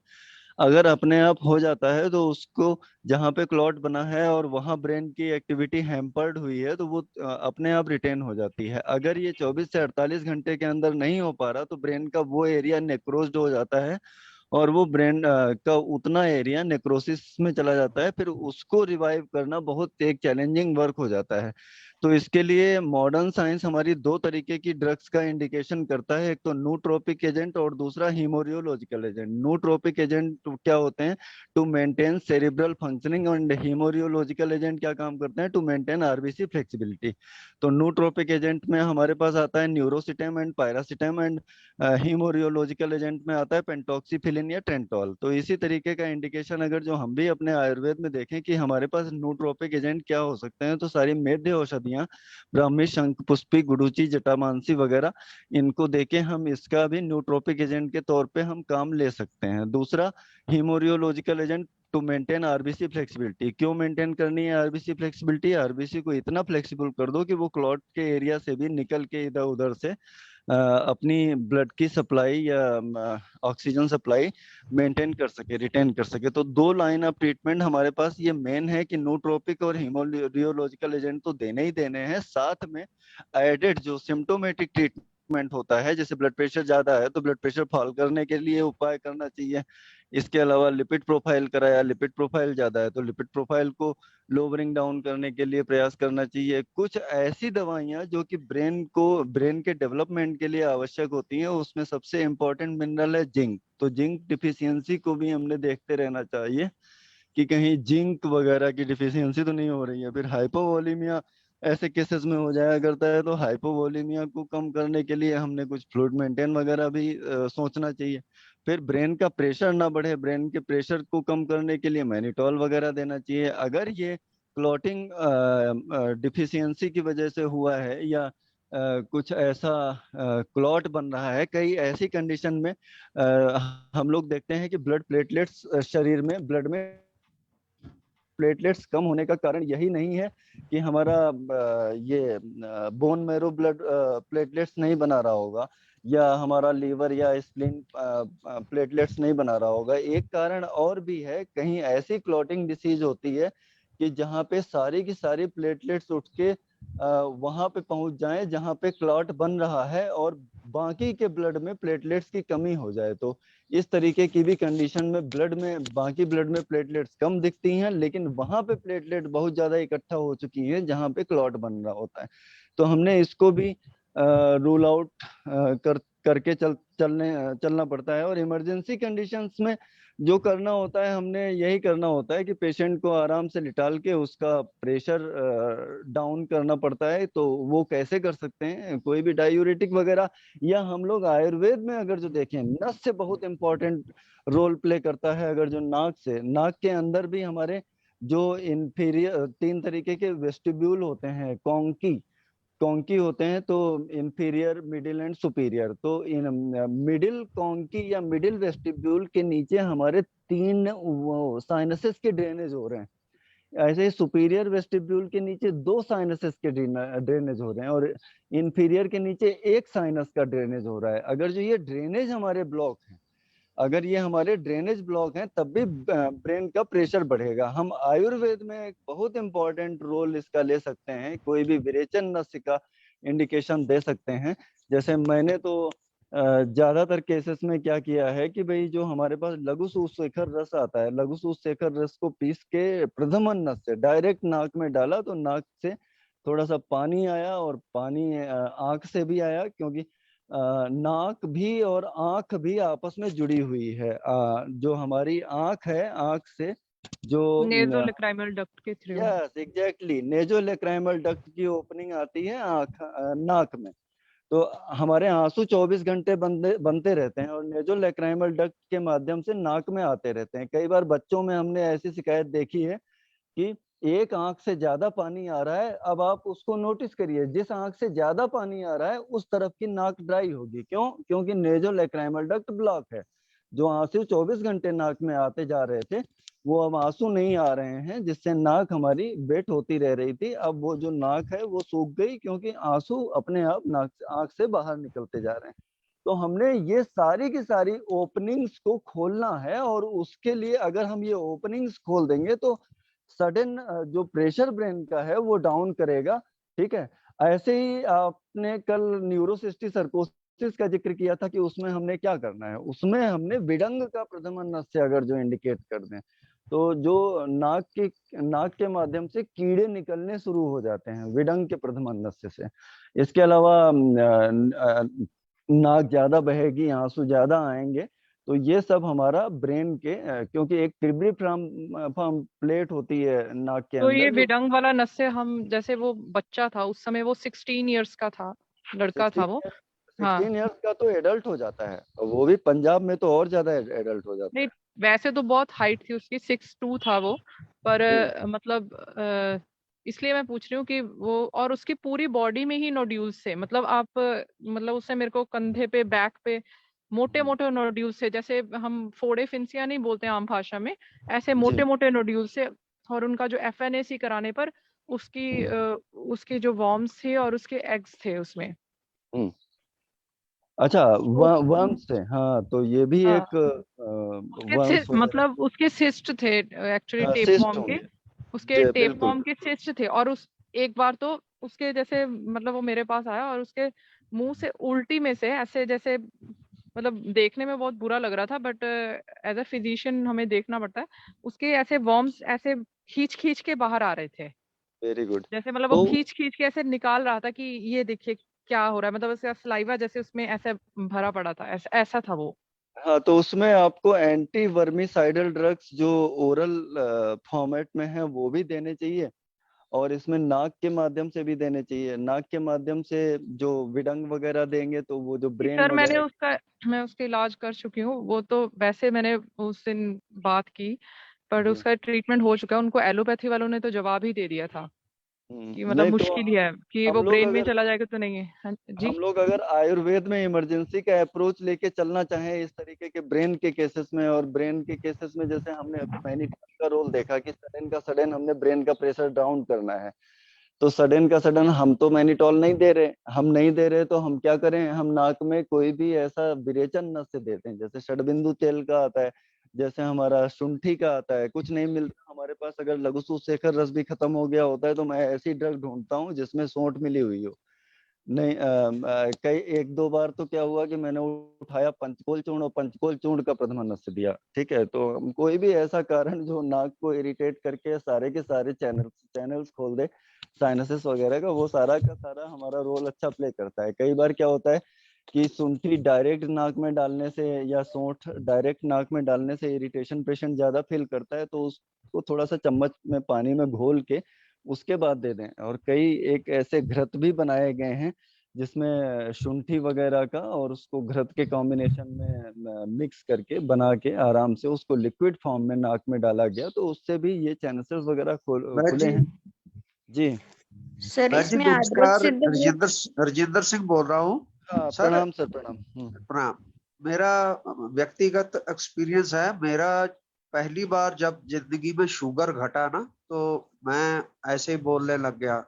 अगर अपने आप हो जाता है तो उसको, जहाँ पे क्लॉट बना है और वहाँ ब्रेन की एक्टिविटी हैम्पर्ड हुई है, तो वो अपने आप रिटेन हो जाती है। अगर ये 24 से 48 घंटे के अंदर नहीं हो पा रहा तो ब्रेन का वो एरिया नेक्रोज्ड हो जाता है और वो ब्रेन का उतना एरिया नेक्रोसिस में चला जाता है, फिर उसको रिवाइव करना बहुत एक चैलेंजिंग वर्क हो जाता है। तो इसके लिए मॉडर्न साइंस हमारी दो तरीके की ड्रग्स का इंडिकेशन करता है, एक तो नूट्रोपिक एजेंट और दूसरा हीमोरियोलॉजिकल एजेंट। नूट्रोपिक एजेंट क्या होते हैं? To maintain cerebral functioning, and hemorheological agent क्या काम करते हैं? To maintain RBC flexibility. तो नूट्रोपिक एजेंट में हमारे पास आता है neurocetam and piracetam, and hemorheological agent में आता है पेंटॉक्सीफिलिन या ट्रेंटॉल। तो इसी तरीके का इंडिकेशन अगर जो हम भी अपने आयुर्वेद में देखें कि हमारे पास नूट्रोपिक एजेंट क्या हो सकते हैं, तो सारी मेध्य औषधियां, ब्राह्मी, शंख पुष्पी, गुडुचि, जटामांसी वगैरह, इनको देके हम इसका भी न्यूट्रोपिक एजेंट के तौर पे हम काम ले सकते हैं। दूसरा hemorheological agent to maintain RBC flexibility. क्यों मेंटेन करनी है आरबीसी फ्लेक्सिबिलिटी? आरबीसी को इतना फ्लेक्सिबल कर दो कि वो क्लॉट के एरिया से भी निकल के इधर उधर से अपनी ब्लड की सप्लाई या ऑक्सीजन सप्लाई मेंटेन कर सके, रिटेन कर सके। तो दो लाइन ऑफ ट्रीटमेंट हमारे पास ये मेन है कि नूट्रोपिक और हीमोरियोलॉजिकल एजेंट तो देने ही देने हैं, साथ में एडेड जो सिम्टोमेटिक ट्रीटमेंट होता है, जैसे ब्लड प्रेशर ज्यादा है तो ब्लड प्रेशर फॉल करने के लिए उपाय करना चाहिए। इसके अलावा लिपिड प्रोफाइल कराया, लिपिड प्रोफाइल ज्यादा है तो लिपिड प्रोफाइल को लोअरिंग डाउन करने के लिए प्रयास करना चाहिए। कुछ ऐसी दवाइयां जो कि ब्रेन के डेवलपमेंट के लिए आवश्यक होती हैं, उसमें सबसे इंपॉर्टेंट मिनरल है जिंक। तो जिंक डिफिशियंसी को भी हमने देखते रहना चाहिए कि कहीं जिंक वगैरह की डिफिशियंसी तो नहीं हो रही है। फिर हाइपोवोलीमिया ऐसे केसेस में हो जाया करता है, तो हाइपोवोलीमिया को कम करने के लिए हमने कुछ फ्लूइड मेंटेन वगैरह भी सोचना चाहिए। फिर ब्रेन का प्रेशर ना बढ़े, ब्रेन के प्रेशर को कम करने के लिए मैनिटॉल वगैरह देना चाहिए। अगर ये क्लॉटिंग डिफिशियंसी की वजह से हुआ है या कुछ ऐसा क्लॉट बन रहा है, कई ऐसी कंडीशन में हम लोग देखते हैं कि ब्लड प्लेटलेट्स शरीर में, ब्लड में प्लेटलेट्स कम होने का कारण यही नहीं है कि हमारा ये बोन मैरो ब्लड प्लेटलेट्स नहीं बना रहा होगा, या हमारा लीवर या स्प्लीन प्लेटलेट्स नहीं बना रहा होगा। एक कारण और भी है, कहीं ऐसी क्लॉटिंग डिसीज होती है कि जहाँ पे सारी की सारी प्लेटलेट्स उठ के वहां पे पहुंच जाएं जहां पे क्लॉट बन रहा है, और बाकी के ब्लड में प्लेटलेट्स की कमी हो जाए। तो इस तरीके की भी कंडीशन में बाकी ब्लड में प्लेटलेट्स कम दिखती हैं, लेकिन वहां पे प्लेटलेट बहुत ज्यादा इकट्ठा हो चुकी है जहां पे क्लॉट बन रहा होता है। तो हमने इसको भी रूल आउट करके चलना पड़ता है। और इमरजेंसी कंडीशंस में जो करना होता है, हमने यही करना होता है कि पेशेंट को आराम से लिटाल के उसका प्रेशर डाउन करना पड़ता है। तो वो कैसे कर सकते हैं? कोई भी डायूरेटिक वगैरह, या हम लोग आयुर्वेद में अगर जो देखें, नस से बहुत इंपॉर्टेंट रोल प्ले करता है। अगर जो नाक के अंदर भी हमारे जो इंफीरियर 3 तरीके के वेस्टिब्यूल होते हैं, कॉन्की होते हैं, तो इंफीरियर, मिडिल एंड सुपीरियर। तो इन मिडिल कॉन्की या मिडिल वेस्टिब्यूल के नीचे हमारे 3 साइनसेस के ड्रेनेज हो रहे हैं। ऐसे ही सुपीरियर वेस्टिब्यूल के नीचे 2 साइनसेस के ड्रेनेज हो रहे हैं, और इंफीरियर के नीचे 1 साइनस का ड्रेनेज हो रहा है। अगर जो ये ड्रेनेज हमारे ब्लॉक है, अगर ये हमारे ड्रेनेज ब्लॉक हैं, तब भी ब्रेन का प्रेशर बढ़ेगा। हम आयुर्वेद में एक बहुत इंपॉर्टेंट रोल इसका ले सकते हैं, कोई भी विरेचन नस्य का इंडिकेशन दे सकते हैं। जैसे मैंने तो ज्यादातर केसेस में क्या किया है कि भाई जो हमारे पास लघु सूतशेखर रस आता है, लघु सूतशेखर रस को पीस के प्रथमन नस्य डायरेक्ट नाक में डाला, तो नाक से थोड़ा सा पानी आया, और पानी आंख से भी आया, क्योंकि नाक भी और आंख भी आपस में जुड़ी हुई है। जो हमारी आंख है, आंख से जो नेज़ोलैक्राइमल डक्ट के थ्रू। यस एग्जैक्टली, नेज़ोलैक्राइमल डक्ट की ओपनिंग आती है नाक में। तो हमारे आंसू 24 घंटे बनते रहते हैं, और नेज़ोलैक्राइमल डक्ट के माध्यम से नाक में आते रहते हैं। कई बार बच्चों में हमने ऐसी शिकायत देखी है कि एक आंख से ज्यादा पानी आ रहा है। अब आप उसको नोटिस करिए, जिस आंख से ज्यादा पानी आ रहा है उस तरफ की नाक ड्राई होगी। क्यों? क्योंकि नेज़ोलैक्राइमल डक्ट ब्लॉक है। जो आंसू 24 घंटे नाक में आते जा रहे थे, वो अब आंसू नहीं आ रहे हैं, जिससे नाक हमारी वेट होती रह रही थी। अब वो जो नाक है वो सूख गई, क्योंकि आंसू अपने आप आंख से बाहर निकलते जा रहे हैं। तो हमने ये सारी की सारी ओपनिंग्स को खोलना है, और उसके लिए अगर हम ये ओपनिंग्स खोल देंगे तो सडन जो प्रेशर ब्रेन का है वो डाउन करेगा। ठीक है, ऐसे ही आपने कल न्यूरोसिस्टिक सर्कोसिस डायग्नोसिस का जिक्र किया था कि उसमें हमने क्या करना है, उसमें हमने विडंग का प्रथमन नस्य अगर जो इंडिकेट कर दें तो जो नाक के माध्यम से कीड़े निकलने शुरू हो जाते हैं विडंग के प्रथमन नस्य से। इसके अलावा नाक ज्यादा बहेगी, आंसू ज्यादा आएंगे, तो ये सब हमारा ब्रेन के क्योंकि एक ट्रिब्रिफार्म प्लेट होती है नाक के तो ये अंदर, विडंग वाला नस्य हम जैसे वो बच्चा था उस समय वो 16 इयर्स का था, लड़का था वो। हाँ 16 इयर्स का तो एडल्ट हो जाता है, वो भी पंजाब में तो और ज्यादा एडल्ट हो जाता नहीं, है। वैसे तो बहुत हाइट थी उसकी, 6'2" था वो, पर जी। मतलब इसलिए मैं पूछ रही हूँ कि वो, और उसकी पूरी बॉडी में ही नोड्यूल्स थे, मतलब आप मतलब उससे मेरे को कंधे पे, बैक पे मोटे मोटे नोड्यूल्स थे, जैसे हम फोड़े फिंसिया नहीं बोलते आम भाषा में, ऐसे मोटे जी। मोटे नोड्यूल्स थे। और उनका जो FNAC कराने पर उसकी जो वॉर्म्स थे और उसके एग्स थे उसमें। हम्म। अच्छा, तो वर्म्स थे, हाँ, तो ये भी हाँ, एक वर्म्स वगैरह, मतलब उसके सिस्ट थे एक्चुअली, हाँ, टेप सिस्ट फॉर्म के, होंगे। उसके जी, टेप बिल्कुल। फॉर्म के सिस्ट थे। और उस एक बार तो उसके जैसे मतलब वो मेरे पास आया और उसके मुंह से उल्टी में से ऐसे जैसे, मतलब देखने में बहुत बुरा लग रहा था, बट एज अ फिजिशियन हमें देखना पड़ता है, उसके ऐसे वॉर्म्स ऐसे खींच खींच के बाहर आ रहे थे, वेरी गुड। जैसे मतलब वो तो खींच खींच के ऐसे निकाल रहा था कि ये देखिए क्या हो रहा है, मतलब उसका सलाइवा जैसे उसमें ऐसे भरा पड़ा था, ऐसा ऐसा था वो। हाँ, तो उसमें आपको एंटी वर्मिसाइडल ड्रग्स जो ओरल फॉर्मेट में है वो भी देने चाहिए, और इसमें नाक के माध्यम से भी देने चाहिए। नाक के माध्यम से जो विडंग वगैरह देंगे तो वो जो जी ब्रेन सर, वगैरह, मैं उसका इलाज कर चुकी हूँ, वो तो वैसे मैंने उस दिन बात की, पर जी, उसका ट्रीटमेंट हो चुका है। उनको एलोपैथी वालों ने तो जवाब ही दे दिया था कि मतलब नहीं तो मुश्किल ही है, कि हम वो लोग ब्रेन में अगर चला जाएगा तो नहीं है। हाँ जी। हम लोग अगर आयुर्वेद में इमरजेंसी का अप्रोच लेके चलना चाहें इस तरीके के ब्रेन के केसेस में, और ब्रेन के केसेस में जैसे हमने अभी मैनिटॉल का रोल देखा कि सडन का सडन हमने ब्रेन का प्रेशर डाउन करना है, तो सडन का सडन हम तो मैनिटॉल नहीं दे रहे, तो हम क्या करें, हम नाक में कोई भी ऐसा विरेचन नस्य देते हैं, जैसे षडबिंदु तेल का आता है, जैसे हमारा शुंठी का आता है, कुछ नहीं मिलता हमारे पास, अगर लघु शेखर रस भी खत्म हो गया होता है तो मैं ऐसी ड्रग ढूंढता हूँ जिसमें सोंठ मिली हुई हो। नहीं, कई एक दो बार तो क्या हुआ कि मैंने उठाया पंचकोल चूर्ण, और पंचकोल चूर्ण का प्रथम नस्य दिया, ठीक है। तो हम कोई भी ऐसा कारण जो नाक को इरिटेट करके सारे के सारे चैनल्स खोल दे साइनसेस वगैरह का, वो सारा का सारा हमारा रोल अच्छा प्ले करता है। कई बार क्या होता है कि शुंठी डायरेक्ट नाक में डालने से या सौंठ डायरेक्ट नाक में डालने से इरिटेशन पेशेंट ज्यादा फील करता है, तो उसको थोड़ा सा चम्मच में पानी में घोल के उसके बाद दे दें। और कई एक ऐसे घृत भी बनाए गए हैं जिसमें शुंठी वगैरह का और उसको घृत के कॉम्बिनेशन में मिक्स करके बना के आराम से उसको लिक्विड फॉर्म में नाक में डाला गया, तो उससे भी ये चैनसेस वगैरह मैं खुले जी हैं। जी। सर मैं जी इसमें आद्रक नमस्कार, सिद्ध वो, रजिंदर सिंह बोल रहा हूँ हाँ, सर। प्रणाम सर, प्रणाम। प्रणाम। मेरा व्यक्तिगत एक्सपीरियंस है, मेरा पहली बार जब जिंदगी में शुगर घटा ना, तो मैं ऐसे ही बोलने लग गया।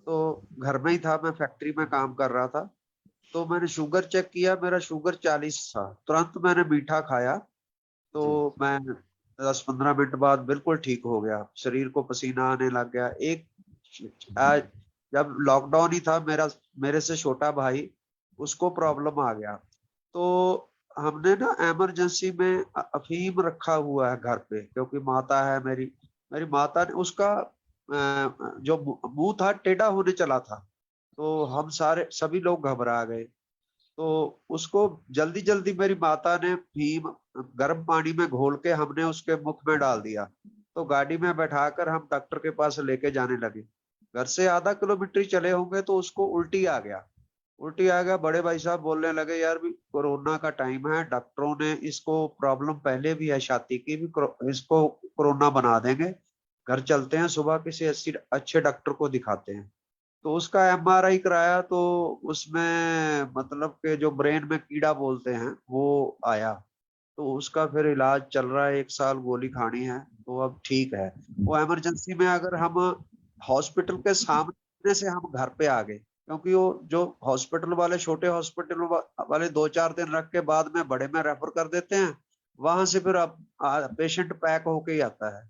तो घर में ही था, मैं फैक्ट्री में काम कर रहा था, तो मैंने शुगर चेक किया, मेरा शुगर 40 था। तुरंत मैंने मीठा खाया, तो जी। मैं 10-15 मिनट बाद बिल्कुल ठीक हो गया, शरीर को पसीना आने लग गया। आज जब लॉकडाउन ही था, मेरे से छोटा भाई, उसको प्रॉब्लम आ गया, तो हमने ना इमरजेंसी में अफीम रखा हुआ है घर पे, क्योंकि माता है मेरी माता ने उसका जो मुंह था टेढ़ा होने चला था, तो हम सभी लोग घबरा गए। तो उसको जल्दी जल्दी मेरी माता ने भीम गर्म पानी में घोल के हमने उसके मुख में डाल दिया, तो गाड़ी में बैठाकर हम डॉक्टर के पास लेके जाने लगे। घर से आधा किलोमीटर चले होंगे तो उसको उल्टी आ गया। बड़े भाई साहब बोलने लगे, यार भी कोरोना का टाइम है, डॉक्टरों ने इसको प्रॉब्लम पहले भी है छाती की भी, इसको कोरोना बना देंगे, घर चलते हैं, सुबह किसी अच्छे डॉक्टर को दिखाते हैं। तो उसका MRI कराया, तो उसमें मतलब के जो ब्रेन में कीड़ा बोलते हैं वो आया, तो उसका फिर इलाज चल रहा है, 1 साल गोली खानी है, तो अब ठीक है। वो इमरजेंसी में अगर हम हॉस्पिटल के सामने से हम घर पे आ गए, क्योंकि वो जो हॉस्पिटल वाले छोटे हॉस्पिटल वाले 2-4 दिन रख के बाद में बड़े में रेफर कर देते हैं, वहां से फिर अब पेशेंट पैक होके ही आता है।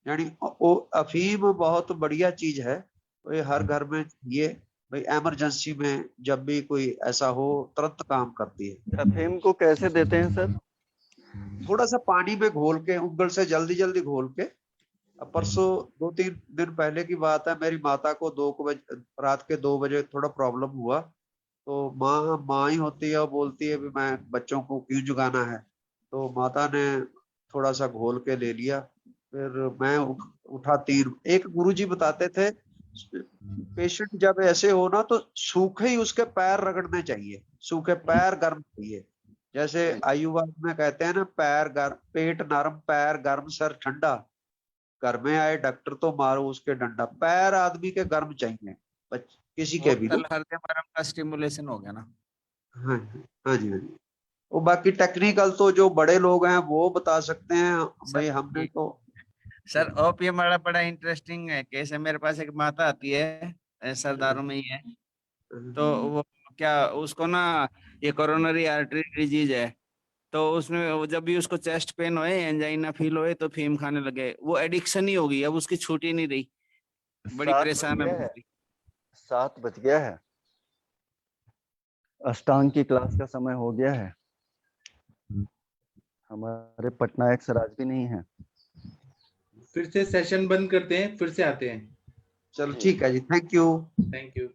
यानी वो अफीम बहुत बढ़िया चीज है, तो ये हर घर में ये भाई इमरजेंसी में जब भी कोई ऐसा हो तुरंत काम करती है। अफीम को कैसे देते हैं सर? थोड़ा सा पानी में घोल के उंगल से जल्दी जल्दी घोल के। अब परसों 2-3 दिन पहले की बात है, मेरी माता को रात के 2 बजे थोड़ा प्रॉब्लम हुआ, तो माँ ही होती है और बोलती है भी मैं बच्चों को क्यों जगाना है, तो माता ने थोड़ा सा घोल के ले लिया। फिर मैं उठा 3। एक गुरुजी बताते थे पेशेंट जब ऐसे हो ना तो सूखे ही उसके पैर रगड़ने चाहिए, सूखे पैर गर्म चाहिए। जैसे आयुर्वेद में कहते हैं ना, पैर गर्म, पेट नरम, पैर गर्म, सर ठंडा, घर में आए डॉक्टर तो मारो उसके डंडा। पैर आदमी के गर्म चाहिए, किसी के भी ना। का स्टिमुलेशन हो गया ना। हाँ हाँ जी हाँ जी। वो बाकी टेक्निकल तो जो बड़े लोग हैं वो बता सकते हैं भाई, हमने तो। सर ओपीएम वाला बड़ा इंटरेस्टिंग है केस है। मेरे पास एक माता आती है, सरदारों में ही है, तो वो क्या उसको ना ये कोरोनरी आर्टरी डिजीज है, तो उसमें जब भी उसको चेस्ट पेन होए, एंजाइना फील होए तो फीम खाने लगे। वो एडिक्शन ही हो गई, अब उसकी छूट ही नहीं रही, बड़ी 7 परेशान बज है। गया है। 7 बज गया है, अष्टांग की क्लास का समय हो गया है। हमारे पटना एक्स राज भी नहीं है। फिर से सेशन बंद करते हैं, फिर से आते हैं। चलो ठीक है जी, थैंक यू। Thank you.